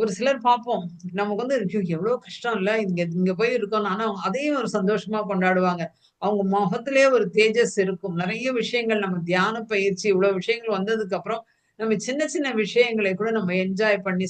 ஒரு சிலர் பார்ப்போம், நமக்கு வந்து எவ்வளவு கஷ்டம் இல்ல இங்க இங்க போய் இருக்கோம், ஆனா அதையும் ஒரு சந்தோஷமா கொண்டாடுவாங்க. அவங்க முகத்திலேயே ஒரு தேஜஸ் இருக்கும். நிறைய விஷயங்கள் நம்ம தியான பயிற்சி இவ்வளவு விஷயங்கள் வந்ததுக்கு அப்புறம் நம்ம சின்ன சின்ன விஷயங்களை கூட நம்ம என்ஜாய் பண்ணி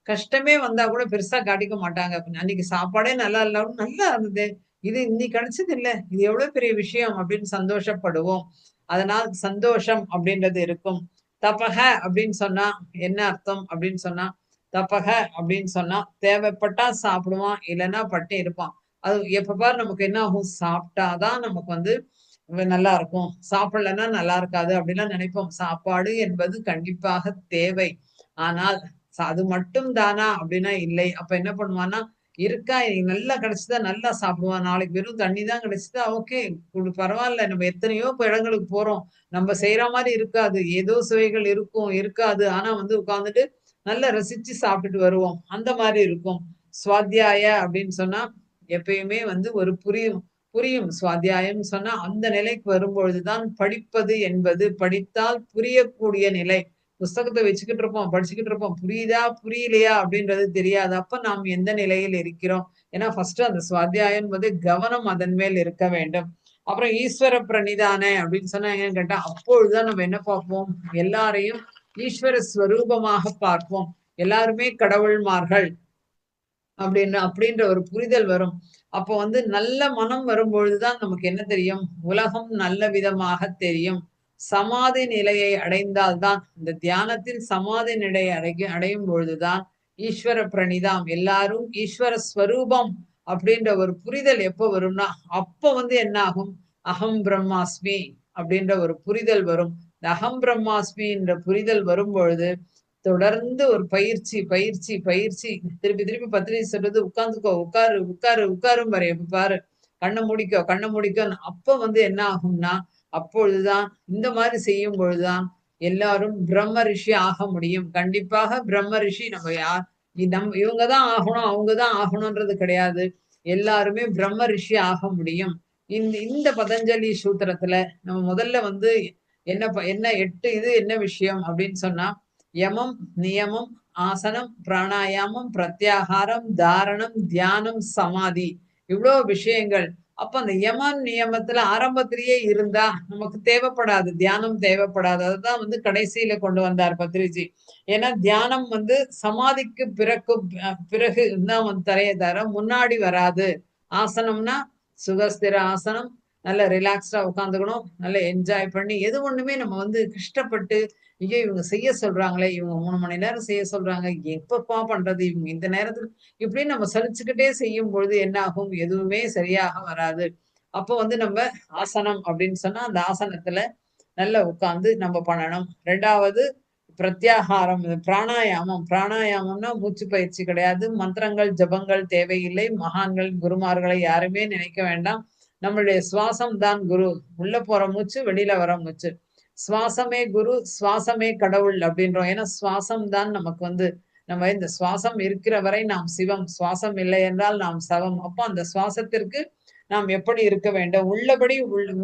கஷ்டமே வந்தா கூட பெருசா காட்டிக்க மாட்டாங்க. அன்னைக்கு சாப்பாடே நல்லா இல்லாம நல்லா இருந்தது, இது இன்னைக்கு கிடைச்சது இல்ல, இது எவ்வளவு பெரிய விஷயம் அப்படின்னு சந்தோஷப்படுவோம். அதனால் சந்தோஷம் அப்படின்றது இருக்கும். தபக அப்படின்னு சொன்னா என்ன அர்த்தம் அப்படின்னு சொன்னா தபக அப்படின்னு சொன்னா தேவைப்பட்டா சாப்பிடுவான், இல்லைன்னா பட்டி இருப்பான். அது எப்ப பாரு நமக்கு என்ன ஆகும், சாப்பிட்டாதான் நமக்கு வந்து நல்லா இருக்கும், சாப்பிடலன்னா நல்லா இருக்காது அப்படிலாம் நினைப்போம். சாப்பாடு என்பது கண்டிப்பாக தேவை. ஆனால் அது மட்டும் தானா அப்படின்னா இல்லை. அப்ப என்ன பண்ணுவான்னா இருக்கா, இன்னைக்கு நல்லா கிடைச்சதா நல்லா சாப்பிடுவான், நாளைக்கு வெறும் தண்ணி தான் கிடைச்சதா ஓகே பரவாயில்ல, நம்ம எத்தனையோ இடங்களுக்கு போறோம், நம்ம செய்யற மாதிரி இருக்காது, ஏதோ சுவைகள் இருக்கும் இருக்காது, ஆனா வந்து உட்கார்ந்துட்டு நல்லா ரசிச்சு சாப்பிட்டுட்டு வருவோம், அந்த மாதிரி இருக்கும். சுவாத்தியாய அப்படின்னு சொன்னா எப்பயுமே வந்து ஒரு புரியும் புரியும் சுவாத்தியாயம் சொன்னா அந்த நிலைக்கு வரும்பொழுதுதான் படிப்பது என்பது படித்தால் புரியக்கூடிய நிலை. புஸ்தகத்தை வச்சுக்கிட்டு இருப்போம், படிச்சுக்கிட்டு இருப்போம், புரியுதா புரியலையா அப்படின்றது தெரியாது. அப்ப நாம் எந்த நிலையில் இருக்கிறோம்? ஏன்னா ஃபர்ஸ்ட் அந்த சுவாத்தியாயம் என்பது கவனம் அதன் மேல் இருக்க வேண்டும். அப்புறம் ஈஸ்வர பிரணிதானே அப்படின்னு சொன்னா என்னன்னு கேட்டா அப்பொழுதுதான் நம்ம என்ன பார்ப்போம், எல்லாரையும் ஈஸ்வர ஸ்வரூபமாக பார்ப்போம், எல்லாருமே கடவுள்மார்கள் அப்படின்ற ஒரு புரிதல் வரும். அப்போ வந்து நல்ல மனம் வரும்பொழுதுதான் நமக்கு என்ன தெரியும், உலகம் நல்ல விதமாக தெரியும். சமாதி நிலையை அடைந்தால்தான், இந்த தியானத்தில் சமாதி நிலையை அடையும் பொழுதுதான் ஈஸ்வர பிரணிதாம், எல்லாரும் ஈஸ்வர ஸ்வரூபம் அப்படின்ற ஒரு புரிதல் எப்போ வரும்னா அப்ப வந்து என்ன ஆகும், அகம் பிரம்மாஸ்மி அப்படின்ற ஒரு புரிதல் வரும். இந்த அகம் பிரம்மாஸ்மி என்ற புரிதல் வரும் பொழுது தொடர்ந்து ஒரு பயிற்சி பயிற்சி பயிற்சி, திருப்பி திருப்பி பத்திரிகை சொல்றது உட்கார்ந்துக்கோ, உட்காரு உட்காரு உட்காரும் பாரு, எப்ப பாரு கண்ணை முடிக்கோ கண்ணை முடிக்கோன்னு. அப்ப வந்து என்ன ஆகும்னா அப்பொழுதுதான் இந்த மாதிரி செய்யும் பொழுதுதான் எல்லாரும் பிரம்ம ரிஷி ஆக முடியும். கண்டிப்பாக பிரம்ம ரிஷி நம்ம யார் இவங்கதான் ஆகணும் அவங்கதான் ஆகணும்ன்றது கிடையாது, எல்லாருமே பிரம்ம ரிஷி ஆக முடியும். இந்த பதஞ்சலி சூத்திரத்துல நம்ம முதல்ல வந்து என்ன 8 இது என்ன விஷயம் அப்படின்னு சொன்னா யமம், நியமம், ஆசனம், பிராணாயாமம், பிரத்யாகாரம், தாரணம், தியானம், சமாதி, இவ்வளவு விஷயங்கள். அப்ப அந்த யமம் நியமத்துல ஆரம்பத்திலேயே இருந்தா நமக்கு தேவைப்படாது, தியானம் தேவைப்படாது. அதுதான் வந்து கடைசியில கொண்டு வந்தார் பத்ரிஜி. ஏன்னா தியானம் வந்து சமாதிக்கு பிறகு தான் வந்து தர முன்னாடி வராது. ஆசனம்னா சுகஸ்திர ஆசனம், நல்ல ரிலாக்ஸ்டா உட்காந்துக்கணும், நல்ல என்ஜாய் பண்ணி எது ஒண்ணுமே நம்ம வந்து கஷ்டப்பட்டு ஐயோ இவங்க செய்ய சொல்றாங்களே, இவங்க 3 மணி நேரம் செய்ய சொல்றாங்க, எப்பப்பா பண்றது இவங்க இந்த நேரத்துல, இப்படின்னு நம்ம சலிச்சுக்கிட்டே செய்யும் பொழுது என்ன ஆகும், எதுவுமே சரியாக வராது. அப்போ வந்து நம்ம ஆசனம் அப்படின்னு சொன்னா அந்த ஆசனத்துல நல்லா உட்கார்ந்து நம்ம பண்ணணும். 2வது பிரத்யாகாரம், பிராணாயாமம். பிராணாயாமம்னா மூச்சு பயிற்சி கிடையாது, மந்திரங்கள் ஜபங்கள் தேவையில்லை, மகான்கள் குருமார்களை யாருமே நினைக்க வேண்டாம், நம்மளுடைய சுவாசம் தான் குரு. உள்ள போற மூச்சு வெளியில வர மூச்சு, சுவாசமே குரு சுவாசமே கடவுள் அப்படின்றோம். ஏன்னா சுவாசம் தான் நமக்கு வந்து நம்ம இந்த சுவாசம் இருக்கிற வரை நாம் சிவம், சுவாசம் இல்லை என்றால் நாம் சவம். அப்போ அந்த சுவாசத்திற்கு நாம் எப்படி இருக்க வேண்டும், உள்ளபடி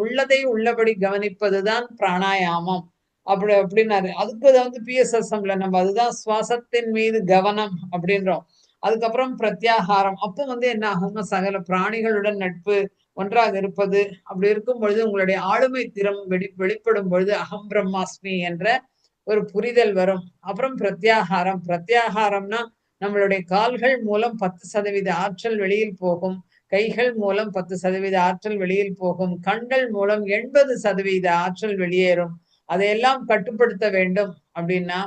உள்ளதை உள்ளபடி கவனிப்பதுதான் பிராணாயாமம் அப்படின்னாரு. அதுக்கு வந்து பிஎஸ்எஸ்எம்ல நம்ம அதுதான் சுவாசத்தின் மீது கவனம் அப்படின்றோம். அதுக்கப்புறம் பிரத்யாகாரம், அப்போ வந்து என்ன ஆகும்னா சகல பிராணிகளுடன் நட்பு, ஒன்றாக இருப்பது, அப்படி இருக்கும் பொழுது உங்களுடைய ஆளுமை திறம் வெளிப்படும் பொழுது அகம் பிரம்மாஸ்மி என்ற ஒரு புரிதல் வரும். அப்புறம் பிரத்யாகாரம். பிரத்யாகாரம்னா நம்மளுடைய கால்கள் மூலம் 10% ஆற்றல் வெளியில் போகும், கைகள் மூலம் 10% ஆற்றல் வெளியில் போகும், கண்கள் மூலம் 80% ஆற்றல் வெளியேறும். அதையெல்லாம் கட்டுப்படுத்த வேண்டும் அப்படின்னா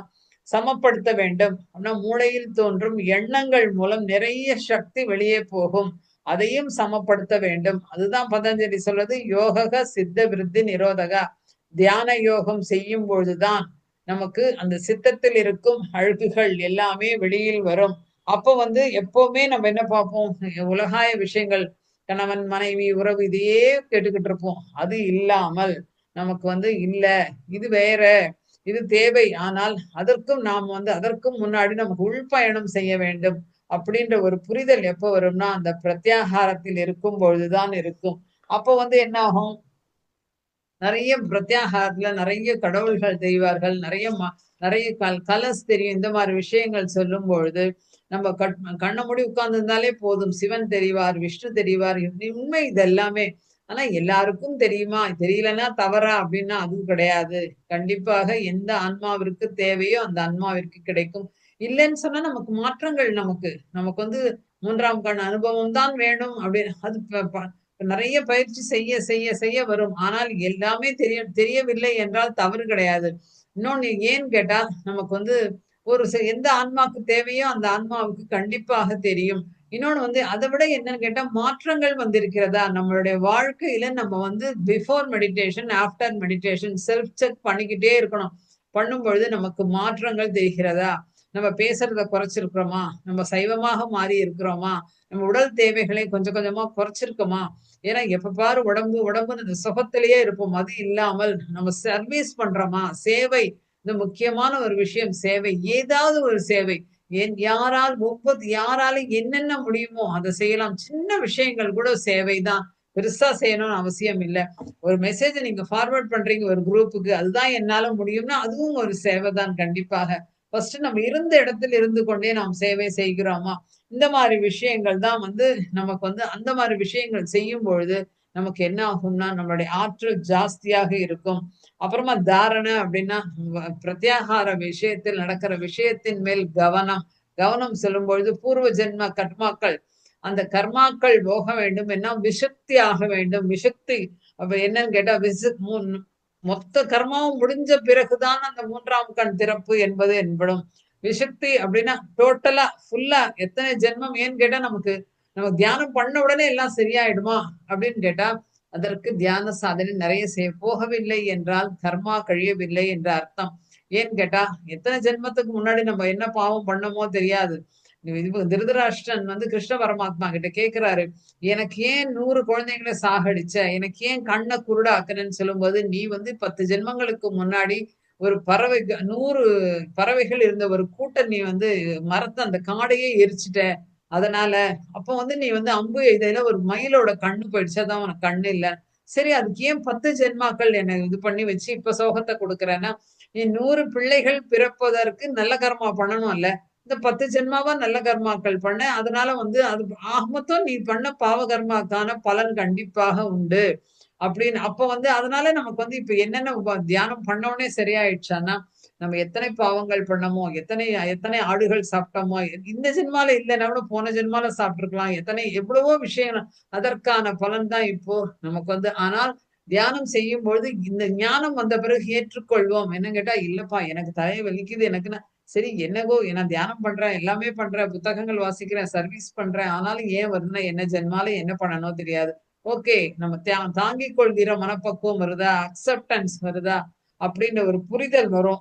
சமப்படுத்த வேண்டும் அப்படின்னா மூளையில் தோன்றும் எண்ணங்கள் மூலம் நிறைய சக்தி வெளியே போகும், அதையும் சமப்படுத்த வேண்டும். அதுதான் பதஞ்சலி சொல்றது யோக சித்த விருத்தி நிரோதகா. தியான யோகம் செய்யும் பொழுதுதான் நமக்கு அந்த சித்தத்தில் இருக்கும் அழுக்குகள் எல்லாமே வெளியில் வரும். அப்ப வந்து எப்பவுமே நம்ம என்ன பார்ப்போம், உலகாய விஷயங்கள், கணவன் மனைவி உறவு இதையே கேட்டுக்கிட்டு இருப்போம். அது இல்லாமல் நமக்கு வந்து இல்ல, இது வேற, இது தேவை, ஆனால் அதற்கும் நாம் வந்து அதற்கும் முன்னாடி நமக்கு உள்பயணம் செய்ய வேண்டும் அப்படின்ற ஒரு புரிதல் எப்ப வரும்னா அந்த பிரத்யாகாரத்தில் இருக்கும் பொழுதுதான் இருக்கும். அப்போ வந்து என்ன ஆகும், நிறைய பிரத்யாகாரத்துல நிறைய கடவுள்கள் தெரிவார்கள், நிறைய கலர்ஸ் தெரியும். இந்த மாதிரி விஷயங்கள் சொல்லும் பொழுது நம்ம கண்ணை மூடி உட்கார்ந்து இருந்தாலே போதும், சிவன் தெரிவார், விஷ்ணு தெரிவார், உண்மை இது எல்லாமே. ஆனா எல்லாருக்கும் தெரியுமா, தெரியலன்னா தவறா அப்படின்னா அதுவும் கிடையாது. கண்டிப்பாக எந்த ஆன்மாவிற்கு தேவையோ அந்த ஆன்மாவிற்கு கிடைக்கும். இல்லைன்னு சொன்னா நமக்கு மாற்றங்கள், நமக்கு வந்து 3ஆம் கண் அனுபவம் தான் வேணும் அப்படின்னு அது நிறைய பயிற்சி செய்ய செய்ய செய்ய வரும். ஆனால் எல்லாமே தெரியவில்லை என்றால் தவறு கிடையாது. இன்னொன்னு ஏன்னு கேட்டா நமக்கு வந்து எந்த ஆன்மாவுக்கு தேவையோ அந்த ஆன்மாவுக்கு கண்டிப்பாக தெரியும். இன்னொன்னு வந்து அதை விட என்னன்னு கேட்டா மாற்றங்கள் வந்திருக்கிறதா நம்மளுடைய வாழ்க்கையில, நம்ம வந்து before meditation after meditation self check பண்ணிக்கிட்டே இருக்கணும். பண்ணும் பொழுது நமக்கு மாற்றங்கள் தெரிகிறதா, நம்ம பேசுறத குறைச்சிருக்கிறோமா, நம்ம சைவமாக மாறி இருக்கிறோமா, நம்ம உடல் தேவைகளை கொஞ்சம் கொஞ்சமா குறைச்சிருக்கோமா? ஏன்னா எப்ப பாரு உடம்பு உடம்புன்னு இந்த சுகத்திலேயே இருப்போம். அது இல்லாமல் நம்ம சர்வீஸ் பண்றோமா? சேவை, இந்த முக்கியமான ஒரு விஷயம் சேவை. ஏதாவது ஒரு சேவை. யாரால என்னென்ன முடியுமோ அதை செய்யலாம். சின்ன விஷயங்கள் கூட சேவைதான். பெருசா செய்யணும்னு அவசியம் இல்ல. ஒரு மெசேஜ் நீங்க ஃபார்வர்ட் பண்றீங்க ஒரு குரூப்புக்கு, அதுதான் என்னால முடியும்னா அதுவும் ஒரு சேவை தான் கண்டிப்பாக. ஃபர்ஸ்ட் நம்ம இருந்த இடத்தில் இருந்து கொண்டே நாம் சேவை செய்கிறோமா? இந்த மாரி விஷயங்கள் தான் வந்து நமக்கு வந்து அந்த மாரி விஷயங்கள் செய்யும் பொழுது நமக்கு என்ன ஆகும்னா, நம்மளுடைய ஆற்றல் ஜாஸ்தியாக இருக்கும். அப்புறமா தாரணை அப்படின்னா, பிரத்யாகார விஷயத்தில் நடக்கிற விஷயத்தின் மேல் கவனம். கவனம் செல்லும்பொழுது பூர்வ ஜென்ம கர்மாக்கள், அந்த கர்மாக்கள் போக வேண்டும் என்ன விசுக்தி ஆக வேண்டும். விசுக்தி அப்ப என்னன்னு கேட்டா மொத்த கர்மாவும் முடிஞ்ச பிறகுதான் அந்த 3ஆம் கண் திறப்பு என்பது என்படும். விசுக்தி அப்படின்னா டோட்டலா ஃபுல்லா எத்தனை ஜென்மம் ஏன்னு கேட்டா நம்ம தியானம் பண்ண உடனே எல்லாம் சரியாயிடுமா அப்படின்னு கேட்டா அதற்கு தியான சாதனை நிறைய போகவில்லை என்றால் கர்மா கழியவில்லை என்ற அர்த்தம். ஏன்னு கேட்டா எத்தனை ஜென்மத்துக்கு முன்னாடி நம்ம என்ன பாவம் பண்ணமோ தெரியாது. திருதராஷ்டிரன் வந்து கிருஷ்ண பரமாத்மா கிட்ட கேக்குறாரு, எனக்கு ஏன் 100 குழந்தைங்களை சாகடிச்ச, எனக்கு ஏன் கண்ணை குருடாக்குனன்னு சொல்லும்போது, நீ வந்து 10 ஜென்மங்களுக்கு முன்னாடி ஒரு 100 பறவைகள் இருந்த ஒரு கூட்டம் நீ வந்து மரத்தை அந்த காடையே எரிச்சிட்ட. அதனால அப்ப வந்து நீ வந்து அம்பு எய்தையில ஒரு மயிலோட கண்ணு போயிடுச்சு, அதான் உனக்கு கண்ணு இல்ல. சரி அதுக்கு ஏன் 10 ஜென்மாக்கள் என்னை இது பண்ணி வச்சு இப்ப சோகத்தை கொடுக்குறேன்னா, நீ 100 பிள்ளைகள் பிறப்பதற்கு நல்ல கர்மா பண்ணணும்ல. இந்த 10 ஜென்மாவா நல்ல கர்மாக்கள் பண்ண. அதனால வந்து அது ஆக மொத்தம் நீ பண்ண பாவ கர்மாக்கான பலன் கண்டிப்பாக உண்டு. அப்படின்னு அப்ப வந்து அதனால நமக்கு வந்து இப்ப என்னென்ன தியானம் பண்ண உடனே சரியாயிடுச்சான்னா, நம்ம எத்தனை பாவங்கள் பண்ணமோ, எத்தனை எத்தனை ஆடுகள் சாப்பிட்டோமோ, இந்த ஜென்மால இல்லைன்னா கூட போன ஜென்மால சாப்பிட்டுருக்கலாம். எவ்வளவோ விஷயங்கள் அதற்கான பலன் தான் இப்போ நமக்கு வந்து. ஆனால் தியானம் செய்யும்பொழுது இந்த ஞானம் வந்த பிறகு ஏற்றுக்கொள்வோம். என்னன்னு கேட்டா, இல்லப்பா எனக்கு தலை வலிக்குது எனக்குன்னா, சரி என்னவோ நான் தியானம் பண்றேன், எல்லாமே பண்றேன், புத்தகங்கள் வாசிக்கிறேன், சர்வீஸ் பண்றேன். ஆனாலும் ஏன் வருதுன்னா, என்ன ஜென்மால என்ன பண்ணணும் தெரியாது. ஓகே நம்ம தாங்கிக் கொள்கிற மனப்பக்குவம் வருதா, அக்செப்டன்ஸ் வருதா அப்படின்ற ஒரு புரிதல் வரும்.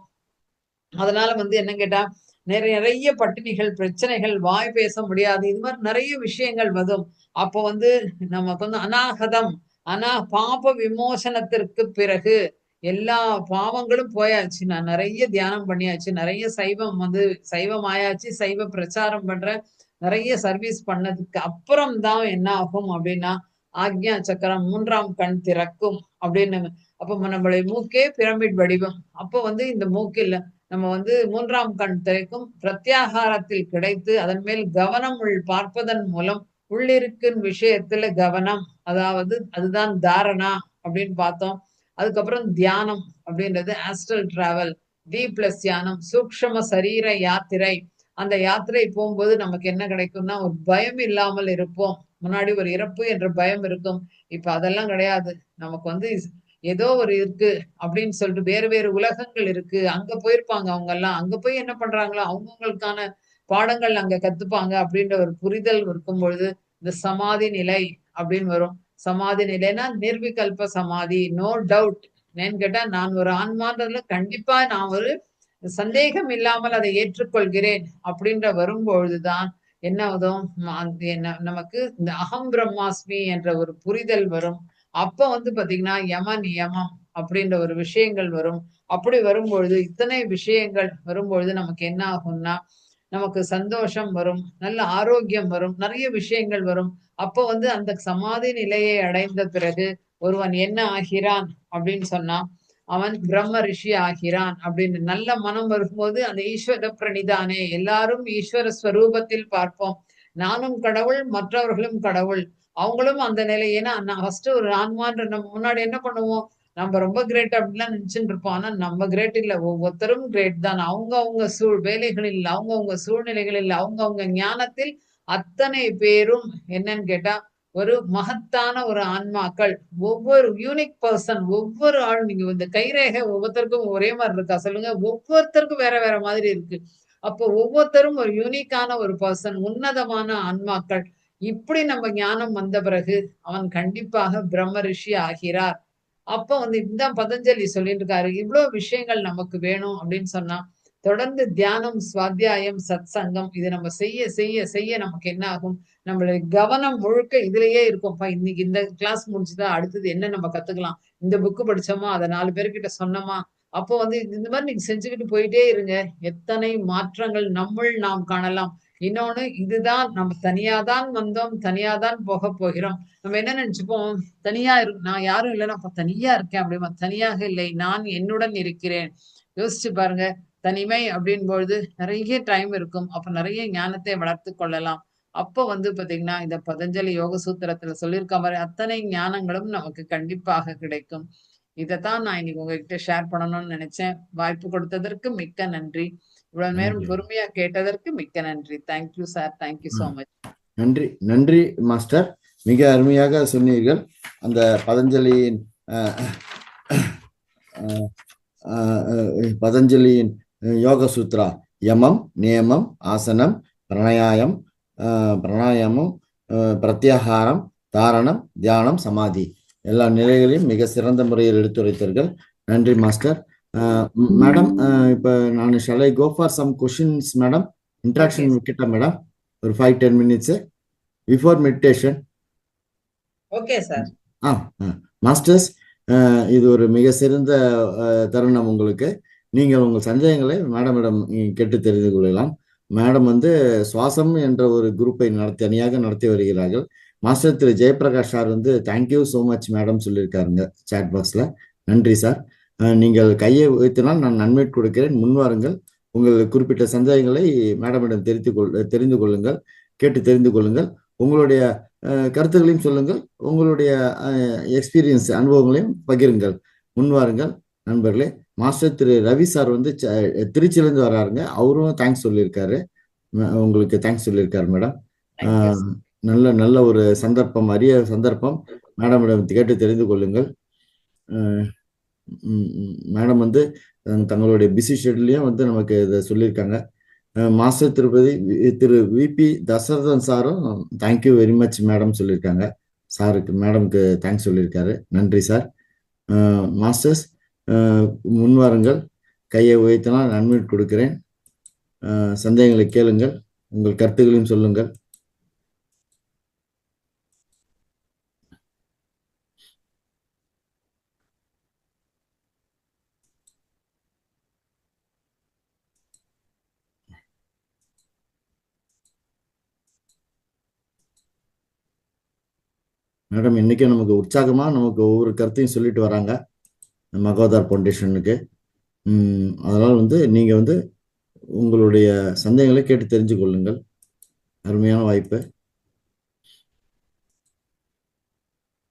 அதனால வந்து என்ன கேட்டா நிறைய நிறைய பட்டினிகள், பிரச்சனைகள், வாய் பேச முடியாது, இது மாதிரி நிறைய விஷயங்கள் வரும். அப்போ வந்து நமக்கு வந்து அநாகதம் பாப விமோசனத்திற்கு பிறகு எல்லா பாவங்களும் போயாச்சு. நான் நிறைய தியானம் பண்ணியாச்சு, நிறைய சைவம் வந்து சைவம் ஆயாச்சு, சைவ பிரச்சாரம் பண்றேன், நிறைய சர்வீஸ் பண்ணதுக்கு அப்புறம் தான் என்ன ஆகும் அப்படின்னா ஆக்ஞா சக்கரம் 3ஆம் கண் திறக்கும் அப்படின்னு. அப்ப நம்மளுடைய மூக்கே பிரமிட் வடிவம். அப்போ வந்து இந்த மூக்கில் நம்ம வந்து 3ஆம் கண் திறக்கும். பிரத்யாகாரத்தில் கிடைத்து அதன் மேல் கவனம் பார்ப்பதன் மூலம் உள்ளிருக்கும் விஷயத்துல கவனம், அதாவது அதுதான் தாரணா அப்படின்னு பார்த்தோம். அதுக்கப்புறம் தியானம் அப்படின்றது ஆஸ்ட்ரல் டிராவல், D+ தியானம், சூக்ஷ்ம சரீர யாத்திரை. அந்த யாத்திரை போகும்போது நமக்கு என்ன கிடைக்கும்னா ஒரு பயம் இல்லாமல் இருப்போம். முன்னாடி ஒரு இறப்பு என்ற பயம் இருக்கும். இப்ப அதெல்லாம் கிடையாது. நமக்கு வந்து ஏதோ ஒரு இருக்கு அப்படின்னு சொல்லிட்டு வேறு வேறு உலகங்கள் இருக்கு. அங்க போயிருப்பாங்க அவங்க எல்லாம். அங்க போய் என்ன பண்றாங்களோ அவங்கவங்களுக்கான பாடங்கள் அங்க கத்துப்பாங்க அப்படின்ற ஒரு புரிதல் இருக்கும் பொழுது இந்த சமாதி நிலை அப்படின்னு வரும். சமாதி நிலைன்னா நிர்விகல்ப சமாதி, நோ டவுட். ஏன்னு கேட்டா நான் ஒரு ஆன்மான்றதுல கண்டிப்பா நான் ஒரு சந்தேகம் இல்லாமல் அதை ஏற்றுக்கொள்கிறேன் அப்படின்ற வரும்பொழுதுதான் என்ன ஆகுதும் நமக்கு இந்த அகம் பிரம்மாஸ்மி என்ற ஒரு புரிதல் வரும். அப்ப வந்து பாத்தீங்கன்னா யம நியமம் அப்படின்ற ஒரு விஷயங்கள் வரும். அப்படி வரும்பொழுது இத்தனை விஷயங்கள் வரும்பொழுது நமக்கு என்ன ஆகும்னா நமக்கு சந்தோஷம் வரும், நல்ல ஆரோக்கியம் வரும், நிறைய விஷயங்கள் வரும். அப்ப வந்து அந்த சமாதி நிலையை அடைந்த பிறகு ஒருவன் என்ன ஆகிறான் அப்படின்னு சொன்னா அவன் பிரம்ம ரிஷி ஆகிறான் அப்படின்னு. நல்ல மனம் வரும்போது அந்த ஈஸ்வர பிரணிதானே, எல்லாரும் ஈஸ்வர ஸ்வரூபத்தில் பார்ப்போம். நானும் கடவுள், மற்றவர்களும் கடவுள். அவங்களும் அந்த நிலை. ஏன்னா நான் ஃபர்ஸ்ட் ஒரு ஆன்மான்ற நம்ம முன்னாடி என்ன பண்ணுவோம், நம்ம ரொம்ப கிரேட் அப்படின்லாம் நினைச்சுட்டு இருப்போம். ஆனா நம்ம கிரேட் இல்ல, ஒவ்வொருத்தரும் கிரேட் தான். அவங்க வேலைகளில், அவங்க சூழ்நிலைகளில், அவங்க ஞானத்தில் அத்தனை பேரும் என்னன்னு கேட்டா ஒரு மகத்தான ஒரு ஆன்மாக்கள். ஒவ்வொரு யூனிக் பர்சன், ஒவ்வொரு ஆள். நீங்க இந்த கைரேகை ஒவ்வொருத்தருக்கும் ஒரே மாதிரி இருக்கா சொல்லுங்க? ஒவ்வொருத்தருக்கும் வேற வேற மாதிரி இருக்கு. அப்போ ஒவ்வொருத்தரும் ஒரு யூனிக்கான ஒரு பர்சன், உன்னதமான ஆன்மாக்கள். இப்படி நம்ம ஞானம் வந்த பிறகு அவன் கண்டிப்பாக பிரம்ம ரிஷி ஆகிறார். அப்ப வந்து இதுதான் பதஞ்சலி சொல்லிட்டு இருக்காரு. இவ்வளவு விஷயங்கள் நமக்கு வேணும் அப்படின்னு சொன்னா தொடர்ந்து தியானம், சுவாத்தியாயம், சத் சங்கம் இது நம்ம செய்ய செய்ய செய்ய நமக்கு என்ன ஆகும், நம்மளுடைய கவனம் முழுக்க இதுலயே இருக்கும்ப்பா. இன்னைக்கு இந்த கிளாஸ் முடிச்சுதா அடுத்தது என்ன நம்ம கத்துக்கலாம், இந்த புக்கு படிச்சோமா, அதை 4 பேர்கிட்ட சொன்னோமா, அப்போ வந்து இந்த மாதிரி நீங்க செஞ்சுக்கிட்டு போயிட்டே இருங்க. எத்தனை மாற்றங்கள் நம்முள் நாம் காணலாம். இன்னொன்னு, இதுதான் நம்ம தனியா தான் வந்தோம், தனியா தான் போக போகிறோம். நம்ம என்ன நினைச்சுப்போம், தனியா நான் யாரும் இல்லைன்னா அப்ப தனியா இருக்கேன் அப்படிமா. தனியாக இல்லை, நான் என்னுடன் இருக்கிறேன். யோசிச்சு பாருங்க. தனிமை அப்படின்பொழுது நிறைய டைம் இருக்கும். அப்ப நிறைய ஞானத்தை வளர்த்து கொள்ளலாம். அப்ப வந்து பாத்தீங்கன்னா, இந்த பதஞ்சலி யோக சூத்திரத்துல சொல்லியிருக்க மாதிரி அத்தனை ஞானங்களும் நமக்கு கண்டிப்பாக கிடைக்கும். இதைத்தான் நான் இன்னைக்கு உங்ககிட்ட ஷேர் பண்ணணும்னு நினைச்சேன். வாய்ப்பு கொடுத்ததற்கு மிக்க நன்றி. இவ்வளவு நேரம் நன்றி. பொறுமையா கேட்டதற்கு மிக்க நன்றி. Thank you sir. Thank you so much. நன்றி நன்றி மாஸ்டர், மிக அருமையாக சொன்னீர்கள். அந்த பதஞ்சலியின் பதஞ்சலியின் யோக சூத்ரா, யமம், நியமம், ஆசனம், பிராணாயாமம், பிரத்யாகாரம், தாரணம், தியானம், சமாதி எல்லா நிலைகளையும் மிக சிறந்த முறையில் எடுத்துரைத்தீர்கள். நன்றி மாஸ்டர். மேடம், இப்போ நான் shall I go for some questions madam? Interaction கிட்ட மேடம் ஒரு 5-10 minutes before meditation. Okay sir. Masters, இது ஒரு மிக சிறந்த தருணம் உங்களுக்கு. நீங்கள் உங்கள் சந்தேகங்களை மேடமிடம் கேட்டு தெரிந்து கொள்ளலாம். மேடம் வந்து சுவாசம் என்ற ஒரு குரூப்பை தனியாக நடத்தி வருகிறார்கள். மாஸ்டர் திரு ஜெயபிரகாஷ் சார் வந்து தேங்க்யூ ஸோ மச் மேடம் சொல்லியிருக்காருங்க சாட் பாக்ஸில். நன்றி சார். நீங்கள் கையை உயர்த்தினால் நான் அன்மியூட் கொடுக்கிறேன், முன்வாருங்கள். உங்கள் குறிப்பிட்ட சந்தேகங்களை மேடமிடம் தெரிந்து கொள்ளுங்கள், கேட்டு தெரிந்து கொள்ளுங்கள். உங்களுடைய கருத்துக்களையும் சொல்லுங்கள், உங்களுடைய எக்ஸ்பீரியன்ஸ் அனுபவங்களையும் பகிருங்கள். முன்வாருங்கள் நண்பர்களே. மாஸ்டர் திரு ரவி சார் வந்து திருச்சியிலேருந்து வராருங்க, அவரும் தேங்க்ஸ் சொல்லியிருக்காரு. உங்களுக்கு தேங்க்ஸ் சொல்லியிருக்காரு மேடம். நல்ல நல்ல ஒரு சந்தர்ப்பம், அரிய சந்தர்ப்பம். மேடமிடம் கேட்டு தெரிந்து கொள்ளுங்கள். மேடம் வந்து தங்களுடைய பிஸி ஷெட்யூல்லையும் வந்து நமக்கு இதை சொல்லியிருக்காங்க. மாஸ்டர் திரு விபி தசரதன் சாரும் தேங்க்யூ வெரி மச் மேடம் சொல்லியிருக்காங்க. சாருக்கு மேடம்க்கு தேங்க்ஸ் சொல்லியிருக்காரு. நன்றி சார். மாஸ்டர்ஸ் முன்வாருங்கள், கையை உயர்த்தினால் அன்மியூட் கொடுக்கிறேன். சந்தேகங்களை கேளுங்கள், உங்கள் கருத்துக்களையும் சொல்லுங்கள். மேடம் இன்னைக்கு நமக்கு உற்சாகமா நமக்கு ஒவ்வொரு கருத்தையும் சொல்லிட்டு வராங்க மகோதார் ஃபவுண்டேஷனுக்கு. அதனால் வந்து நீங்க வந்து உங்களுடைய சந்தேகங்களை கேட்டு தெரிஞ்சு கொள்ளுங்கள். அருமையான வாய்ப்பு.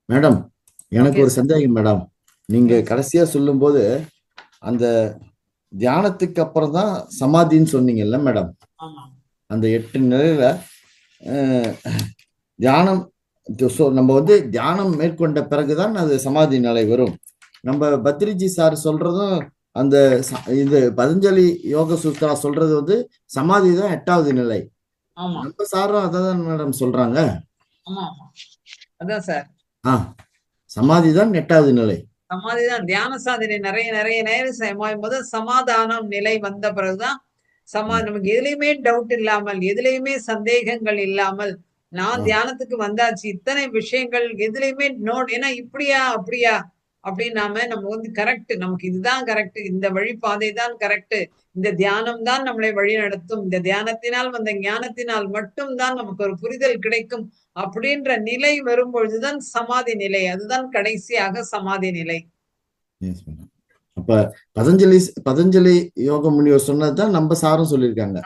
மேடம், எனக்கு ஒரு சந்தேகம் மேடம். நீங்க கடைசியா சொல்லும் போது அந்த தியானத்துக்கு அப்புறம் தான் சமாதின்னு சொன்னீங்கல்ல மேடம்? அந்த 8 நிலையில தியானம் நம்ம வந்து தியானம் மேற்கொண்ட பிறகுதான் அது சமாதி நிலை வரும். நம்ம பத்ரிஜி சார் சொல்றதும் அந்த இது பதஞ்சலி யோக சூத்ரா சொல்றது வந்து சமாதி தான் 8வது நிலை. நம்ம சாரும் அதான் மேடம் சொல்றாங்க. அதான் சார், சமாதி தான் 8வது நிலை. சமாதிதான் தியான சாதனை. நிறைய நிறைய நேரம் செய்யும் போது சமாதானம் நிலை வந்த பிறகுதான் சமாதி. நமக்கு எதுலையுமே டவுட் இல்லாமல், எதுலையுமே சந்தேகங்கள் இல்லாமல், நான் தியானத்துக்கு வந்தாச்சு, இத்தனை விஷயங்கள் எதுலையுமே ஏன்னா இப்படியா அப்படியா அப்படின்னாம நம்ம வந்து கரெக்ட், நமக்கு இதுதான் கரெக்ட், இந்த வழிபாதை தான் கரெக்ட், இந்த தியானம் தான் நம்மளை வழி நடத்தும், இந்த தியானத்தினால் வந்த ஞானத்தினால் மட்டும் தான் நமக்கு ஒரு புரிதல் கிடைக்கும் அப்படின்ற நிலை வரும்பொழுதுதான் சமாதி நிலை. அதுதான் கடைசியாக சமாதி நிலை. அப்ப பதஞ்சலி யோக முனிவர் சொன்னதுதான் நம்ம சாரும் சொல்லியிருக்காங்க.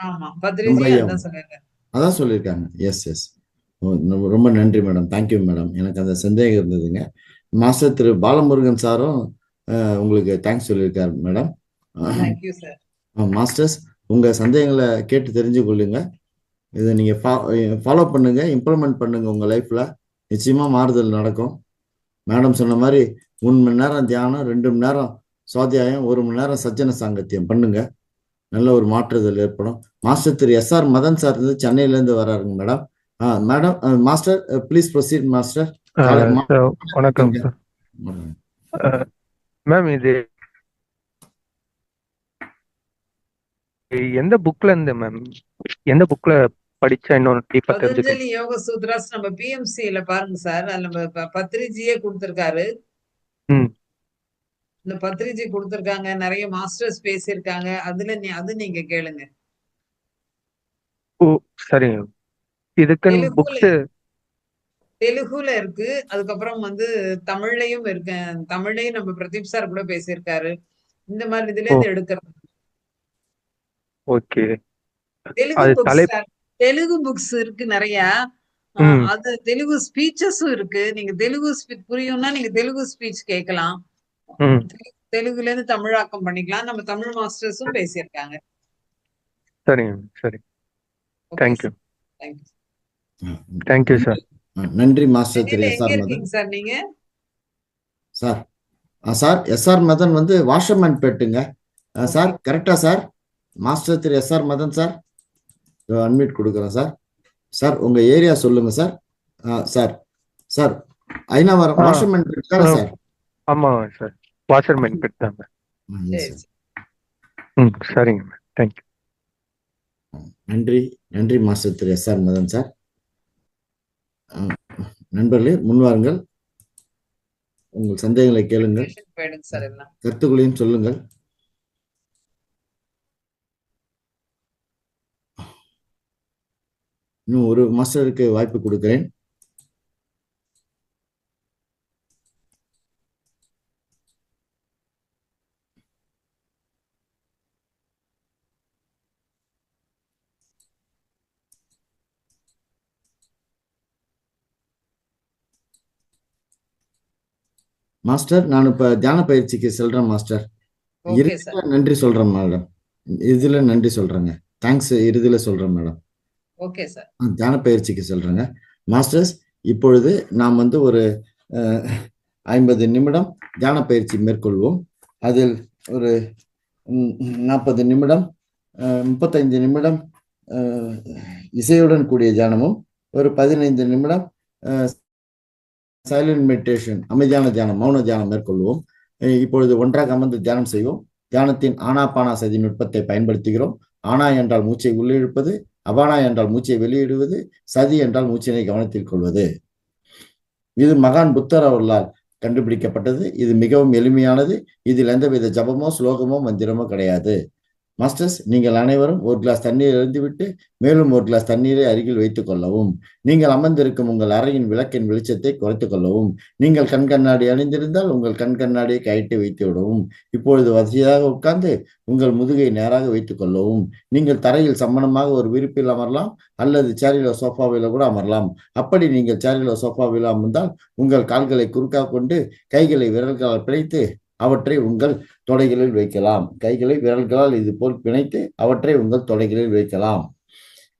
அதான் சொல்லியிருக்காங்க. எஸ். ரொம்ப நன்றி மேடம், தேங்க்யூ மேடம். எனக்கு அந்த சந்தேகம் இருந்ததுங்க. மாஸ்டர் திரு பாலமுருகன் சாரும் உங்களுக்கு தேங்க்ஸ் சொல்லியிருக்காரு மேடம். மாஸ்டர்ஸ், உங்க சந்தேகங்களை கேட்டு தெரிஞ்சு கொள்ளுங்க. இதை நீங்க ஃபாலோ பண்ணுங்க, இம்ப்ளிமெண்ட் பண்ணுங்க உங்க லைஃப்ல. நிச்சயமா மாறுதல் நடக்கும். மேடம் சொன்ன மாதிரி 3 மணி நேரம் தியானம், 2 மணி நேரம் சுவாத்தியாயம், 1 மணி நேரம் சஜ்ஜன சாங்கத்தியம் பண்ணுங்க, நல்ல ஒரு மாற்றுதல் ஏற்படும். மாஸ்டர் திரு SR மதன் சார் இருந்து சென்னையில இருந்து வர்றாருங்க madam. Madam, master please proceed master. வணக்கம் சார். மேம், இது எந்த புக்ல இருந்து மேம், எந்த புக்ல படிச்சா இன்னும் டீப்பா தெரிஞ்சுக்க? பதஞ்சலி யோக சூத்ராஸ் நம்ம பிஎம்சில பாருங்க சார், அதுல நம்ம பத்ரிஜியே கொடுத்திருக்காரு. ம். இந்த பத்ரிஜி கொடுத்திருக்காங்க, நிறைய மாஸ்டர்ஸ் பேசியிருக்காங்க. அதுல அது நீங்க கேளுங்க. ஓ, சரிங்க. இதுக்குன்னு தெலுங்குல புக்ஸ் தெலுங்குல இருக்கு. அதுக்கப்புறம் தமிழ்லயும் இருக்கு. தமிழ்லயும் நம்ம பிரதீப் சார் கூட பேசியிருக்காரு. இந்த மாதிரி இதுல ஓ இருந்து எடுக்கிறது. ஓகே. தெலுங்கு அது புக்ஸ் தலை சார், தெலுங்கு புக்ஸ் இருக்கு நிறைய. ம் அது தெலுங்கு ஸ்பீச்சஸும் இருக்கு. நீங்க தெலுங்கு புரியும்னா நீங்க தெலுங்கு ஸ்பீச் கேட்கலாம். ம் தெலுங்குல இருந்து தமிழாக்கம் பண்ணிக்கலாம். நம்ம தமிழ் மாஸ்டர்ஸும் பேசியிருக்காங்க. சரிங்க சரி. Okay thank you sir, thank you. Thank you sir. நன்றி மாஸ்டர் திரு சென்னையில எங்க எஸ்ஆர் மதன் இருக்கீங்க சார் நீங்க? சார். சார் எஸ்ஆர் மதன் வந்து வாஷர்மேன் பெட்டுங்க சார். ஓகே. கரெக்டா சார்? மாஸ்டர் திரு எஸ்ஆர் மதன் சார், அன்மியூட் கொடுக்குறேன் சார். சார் உங்க ஏரியா சொல்லுங்க சார். சார் சார் ஐநாவரம் ஆ வாஷர்மேன் பெட் தானே சார்? ஆமா சார், வாஷர்மேன் பெட் தான் மேம். Yes, சரி sir. ம் சரிங்க மேம், தேங்க்யூ. நன்றி நன்றி மாஸ்டர் திரு எஸ்ஆர் மதன் சார். நண்பர்களே முன்வாருங்கள், உங்கள் சந்தேகங்களை கேளுங்கள், போயிடுங்க சார் எல்லாம். கருத்துக்களையும் சொல்லுங்கள். இன்னும் ஒரு மாஸ்டருக்கு வாய்ப்பு கொடுக்கிறேன். மாஸ்டர் நான் இப்ப தியான பயிற்சிக்கு செல்றேன் மாஸ்டர். ஓகே இறுதியில சார், நன்றி சொல்றேன் மேடம். இதுல நன்றி சொல்றேங்க. தேங்க்ஸ் இறுதியில சொல்றேன் மேடம். Okay sir. தியான பயிற்சிக்கு செல்றேங்க மாஸ்டர்ஸ். இப்பொழுது நாம் ஒரு 50 நிமிடம் தியான பயிற்சி மேற்கொள்வோம். அதில் ஒரு 40 நிமிடம் 35 நிமிடம் இசையுடன் கூடிய தியானமும், ஒரு 15 நிமிடம் சைலண்ட் மெடிடேஷன், அமைதியான தியானம், மௌன தியானம் மேற்கொள்வோம். இப்பொழுது ஒன்றாக அமர்ந்து தியானம் செய்வோம். தியானத்தின் ஆனாபானா சதி நுட்பத்தை பயன்படுத்துகிறோம். ஆனா என்றால் மூச்சை உள்ளிழுப்பது, அபானா என்றால் மூச்சை வெளியிடுவது, சதி என்றால் மூச்சினை கவனத்தில் கொள்வது. இது மகான் புத்தர் அவர்களால் கண்டுபிடிக்கப்பட்டது. இது மிகவும் எளிமையானது. இதில் எந்தவித ஜபமோ ஸ்லோகமோ மந்திரமோ கிடையாது. மாஸ்டர்ஸ், நீங்கள் அனைவரும் ஒரு கிளாஸ் தண்ணீர் எழுந்துவிட்டு மேலும் ஒரு கிளாஸ் தண்ணீரை அருகில் வைத்துக் கொள்ளவும். நீங்கள் அமர்ந்திருக்கும் உங்கள் அறையின் விளக்கின் வெளிச்சத்தை குறைத்துக் கொள்ளவும். நீங்கள் கண் கண்ணாடி அணிந்திருந்தால் உங்கள் கண் கண்ணாடியை கழட்டி வைத்து விடவும். இப்பொழுது வசதியாக உட்கார்ந்து உங்கள் முதுகை நேராக வைத்துக் கொள்ளவும். நீங்கள் தரையில் சமணமாக ஒரு விரிப்பில் அமரலாம், அல்லது சேரிலோ சோஃபாவிலோ கூட அமரலாம். அப்படி நீங்கள் சேரிலோ சோஃபாவிலோ அமர்ந்தால் உங்கள் கால்களை குறுக்காக கொண்டு கைகளை விரல்களால் பிணைத்து அவற்றை உங்கள் தொடைகளில் வைக்கலாம். கைகளை விரல்களால் இது போல் பிணைத்து அவற்றை உங்கள் தொடைகளில் வைக்கலாம்.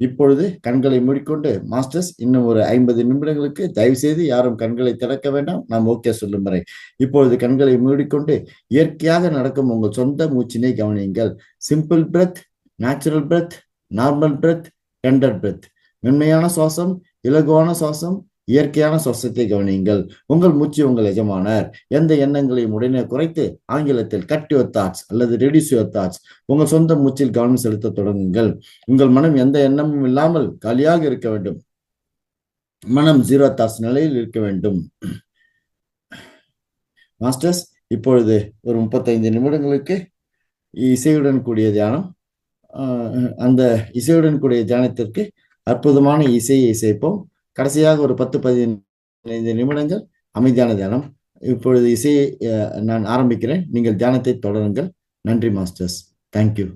இப்பொழுது கண்களை மூடிக்கொண்டு மாஸ்டர்ஸ் இன்னும் ஒரு 50 நிமிடங்களுக்கு தயவு செய்து யாரும் கண்களை திறக்க வேண்டாம். நாம் ஓகே சொல்லும் வரை இப்பொழுது கண்களை மூடிக்கொண்டு இயற்கையாக நடக்கும் உங்கள் சொந்த மூச்சினை கவனியுங்கள். Simple breath, natural breath, normal breath, tender breath. மென்மையான சுவாசம், இலகுவான சுவாசம், இயற்கையான சுவாசத்தை கவனியுங்கள். உங்கள் மூச்சு உங்கள் எஜமானர். எந்த எண்ணங்களையும் உடனே குறைத்து, ஆங்கிலத்தில் கட் யுவர் தாட்ஸ் அல்லது ரெடியூஸ் யுவர் தாட்ஸ், உங்கள் சொந்த மூச்சில் கவனம் செலுத்த தொடங்குங்கள். உங்கள் மனம் எந்த எண்ணமும் இல்லாமல் காலியாக இருக்க வேண்டும். மனம் 0 தாட்ஸ் நிலையில் இருக்க வேண்டும். மாஸ்டர்ஸ், இப்பொழுது ஒரு 35 நிமிடங்களுக்கு இசையுடன் கூடிய தியானம். அந்த இசையுடன் கூடிய தியானத்திற்கு அற்புதமான இசையை இசைப்போம். கடைசியாக ஒரு 10-15 நிமிடங்கள் அமைதியான தியானம். இப்பொழுது இசையை நான் ஆரம்பிக்கிறேன். நீங்கள் தியானத்தை தொடருங்கள். நன்றி மாஸ்டர்ஸ். தேங்க்யூ.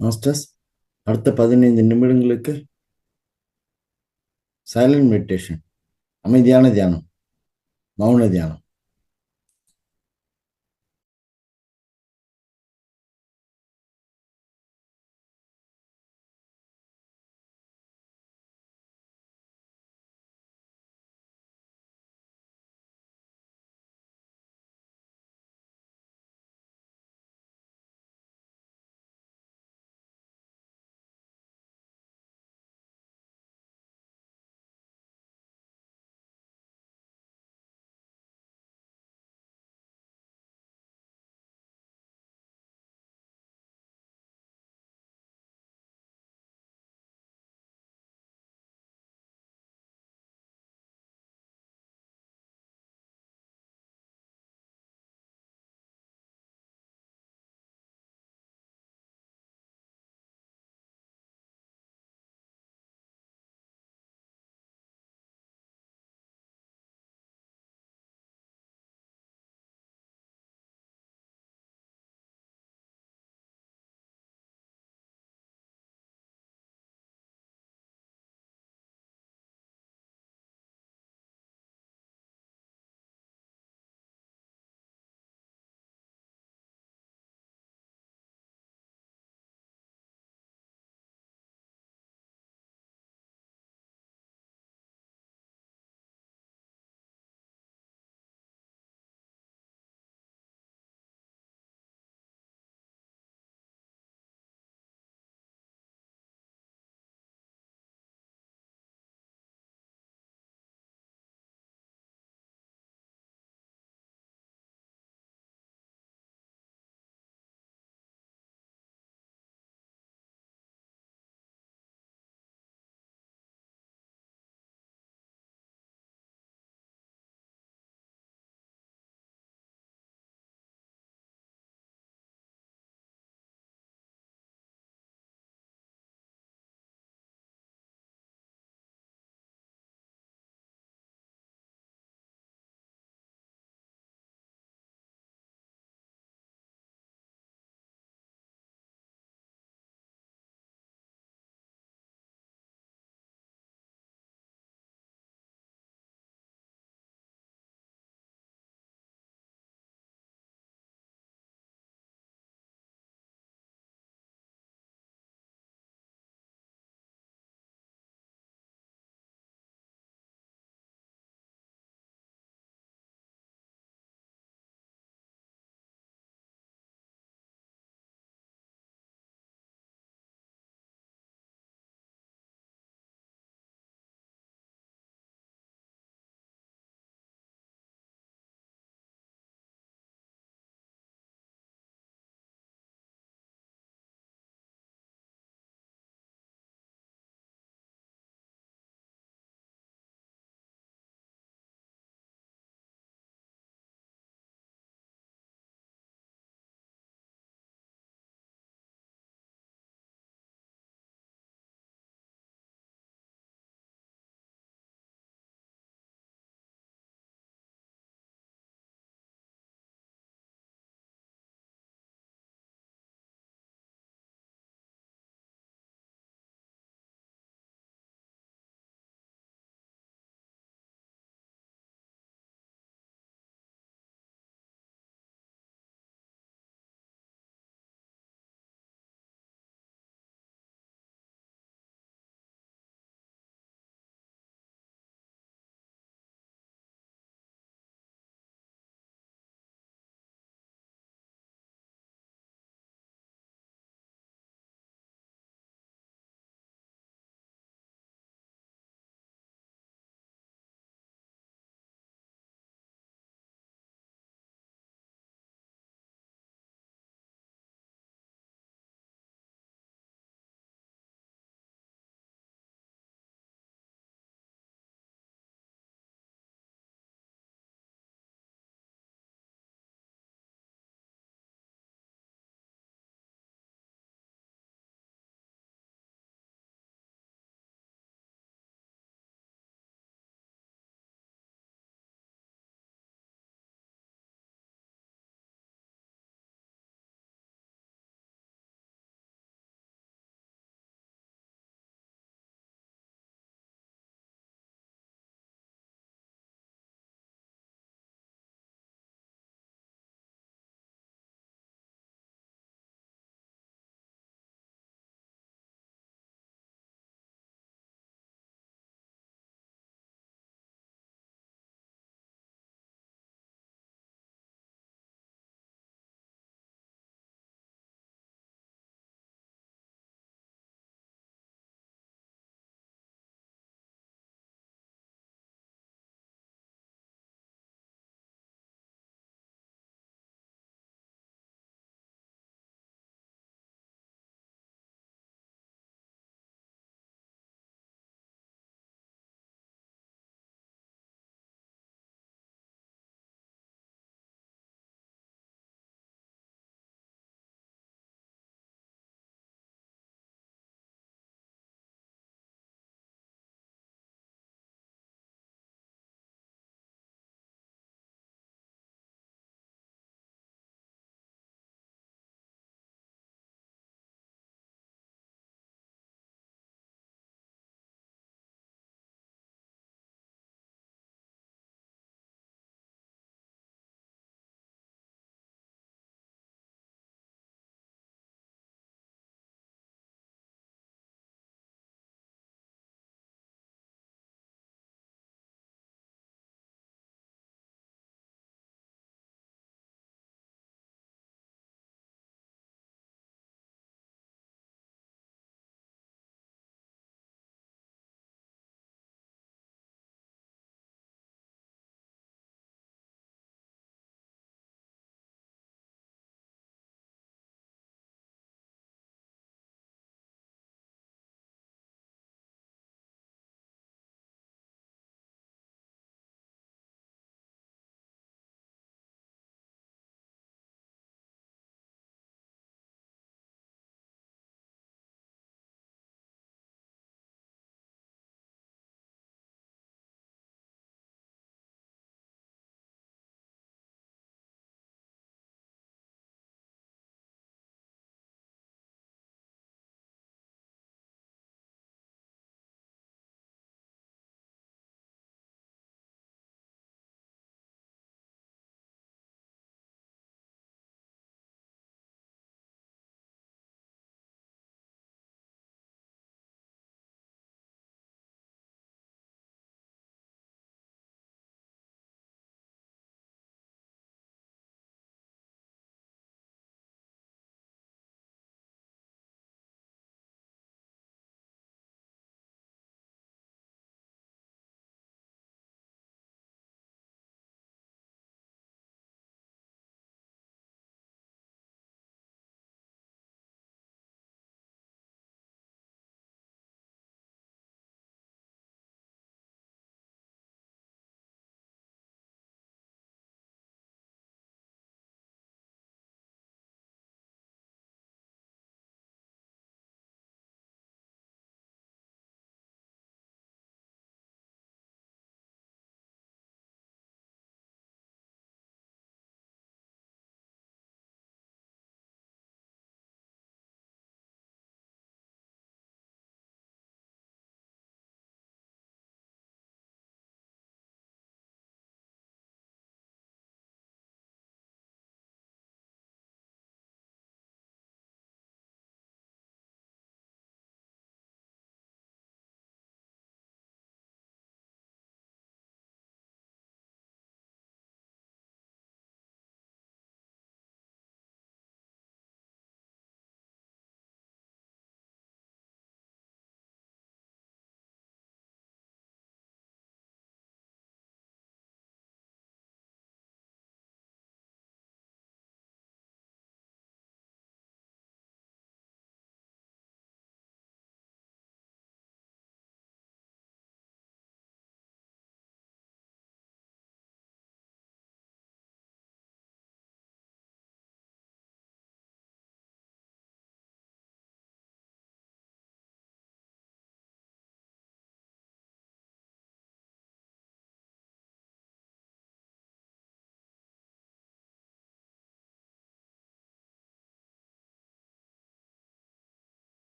மாஸ்டர்ஸ், அடுத்த 15 நிமிடங்களுக்கு சைலண்ட் மெடிடேஷன், அமைதியான தியானம், மௌன தியானம்.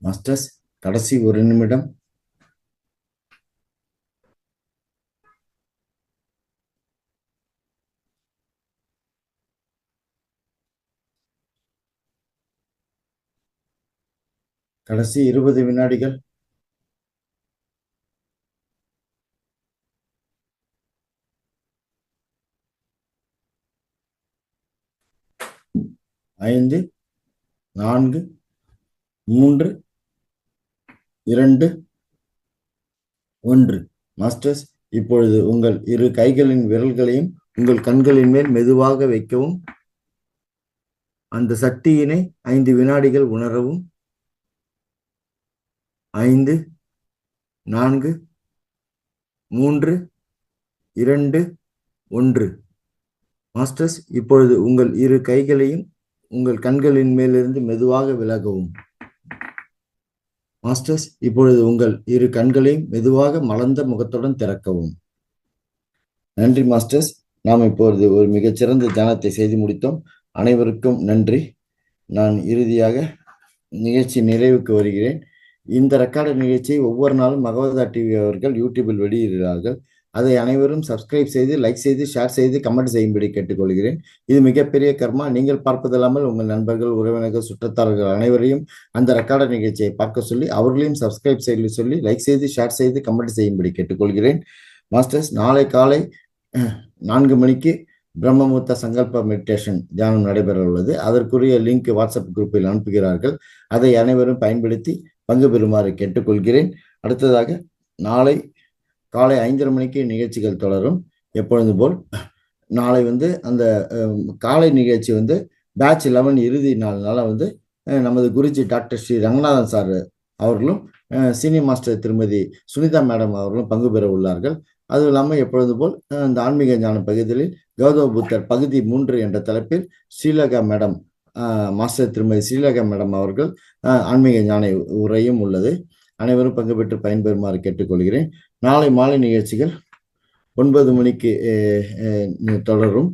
மாஸ்டர்ஸ் கடைசி 1 நிமிடம். கடைசி 20 வினாடிகள். ஐந்து, 4, 3, 2, 1. மாஸ்டர்ஸ் இப்பொழுது உங்கள் இரு கைகளின் விரல்களையும் உங்கள் கண்களின் மேல் மெதுவாக வைக்கவும். அந்த சக்தியினை 5 வினாடிகள் உணரவும். 5, 4, 3, 2, 1. மாஸ்டர்ஸ் இப்பொழுது உங்கள் இரு கைகளையும் உங்கள் கண்களின் மேலிருந்து மெதுவாக விலகவும். மாஸ்டர்ஸ் இப்பொழுது உங்கள் இரு கண்களையும் மெதுவாக மலர்ந்த முகத்துடன் திறக்கவும். நன்றி மாஸ்டர்ஸ். நாம் இப்பொழுது ஒரு மிகச்சிறந்த தியானத்தை செய்து முடித்தோம். அனைவருக்கும் நன்றி. நான் இறுதியாக நிகழ்ச்சி நிறைவுக்கு வருகிறேன். இந்த ரெக்கார்டு நிகழ்ச்சியை ஒவ்வொரு நாளும் மகவதா டிவி அவர்கள் யூடியூபில் வெளியிடுகிறார்கள். அதை அனைவரும் சப்ஸ்கிரைப் செய்து, லைக் செய்து, ஷேர் செய்து, கமெண்ட் செய்யும்படி கேட்டுக்கொள்கிறேன். இது மிகப்பெரிய கர்மா. நீங்கள் பார்ப்பதில்லாமல் உங்கள் நண்பர்கள், உறவினர்கள், சுற்றத்தார்கள் அனைவரையும் அந்த ரெக்கார்டு நிகழ்ச்சியை பார்க்க சொல்லி அவர்களையும் சப்ஸ்கிரைப் செய்ய சொல்லி, லைக் செய்து, ஷேர் செய்து, கமெண்ட் செய்யும்படி கேட்டுக்கொள்கிறேன். மாஸ்டர்ஸ் நாளை காலை 4 மணிக்கு பிரம்மமுத்த சங்கல்ப மெடிடேஷன் தியானம் நடைபெற உள்ளது. அதற்குரிய லிங்க் வாட்ஸ்அப் குரூப்பில் அனுப்புகிறார்கள். அதை அனைவரும் பயன்படுத்தி பங்கு பெறுமாறு கேட்டுக்கொள்கிறேன். அடுத்ததாக நாளை காலை 5:30 மணிக்கு நிகழ்ச்சிகள் தொடரும். எப்பொழுது போல் நாளை அந்த காலை நிகழ்ச்சி பேட்ச் 11 இறுதி நாள்னால நமது குருஜி டாக்டர் ஸ்ரீ ரங்கநாதன் சார் அவர்களும் சீனியர் மாஸ்டர் திருமதி சுனிதா மேடம் அவர்களும் பங்கு பெற உள்ளார்கள். அதுவும் இல்லாமல் எப்பொழுது போல் இந்த ஆன்மீக ஞான பகுதியில் கௌதம புத்தர் பகுதி 3 என்ற தலைப்பில் ஸ்ரீலகா மேடம் மாஸ்டர் திருமதி ஸ்ரீலகா மேடம் அவர்கள் ஆன்மீக ஞான உரையும் உள்ளது. அனைவரும் பங்கு பெற்று பயன்பெறுமாறு கேட்டுக்கொள்கிறேன். நாளை மாலை நிகழ்ச்சிகள் 9 மணிக்கு தொடரும்.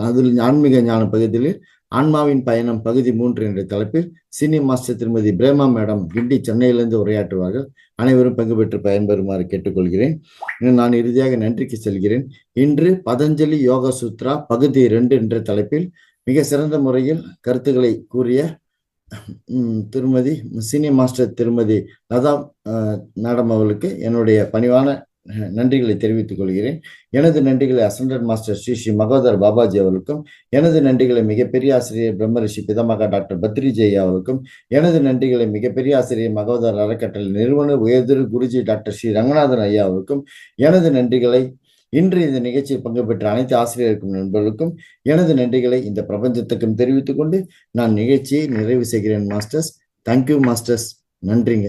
அதில் ஆன்மீக ஞான பகுதியில் ஆன்மாவின் பயணம் பகுதி 3 என்ற தலைப்பில் சீனியர் மாஸ்டர் திருமதி பிரேமா மேடம் கிண்டி சென்னையிலிருந்து உரையாற்றுவார்கள். அனைவரும் பங்கு பெற்று பயன்பெறுமாறு கேட்டுக்கொள்கிறேன். நான் இறுதியாக நன்றிக்கு செல்கிறேன். இன்று பதஞ்சலி யோக சூத்ரா பகுதி 2 என்ற தலைப்பில் மிக சிறந்த முறையில் கருத்துக்களை கூறிய திருமதி சீனியர் மாஸ்டர் திருமதி லதா மேடம் அவர்களுக்கு என்னுடைய பணிவான நன்றிகளை தெரிவித்துக் கொள்கிறேன். எனது நன்றிகளை அசண்டட் மாஸ்டர் ஸ்ரீ ஸ்ரீ மகோதர் பாபாஜி அவர்களுக்கும், எனது நன்றிகளை மிகப்பெரிய ஆசிரியர் பிரம்மரிஷி பிதமகா டாக்டர் பத்ரிஜெய் அவர்களுக்கும், எனது நன்றிகளை மிகப்பெரிய ஆசிரியர் மகோதர் அறக்கட்டளை நிறுவனர் உயர்திரு குருஜி டாக்டர் ஸ்ரீ ரங்கநாதன் ஐயா அவருக்கும், எனது நன்றிகளை இன்று இந்த நிகழ்ச்சியில் பங்கு பெற்ற அனைத்து ஆசிரியருக்கும் நண்பர்களுக்கும் எனது நன்றிகளை இந்த பிரபஞ்சத்துக்கும் தெரிவித்துக் கொண்டு நான் நிகழ்ச்சியை நிறைவு செய்கிறேன் மாஸ்டர்ஸ். Thank you masters. நன்றிங்க.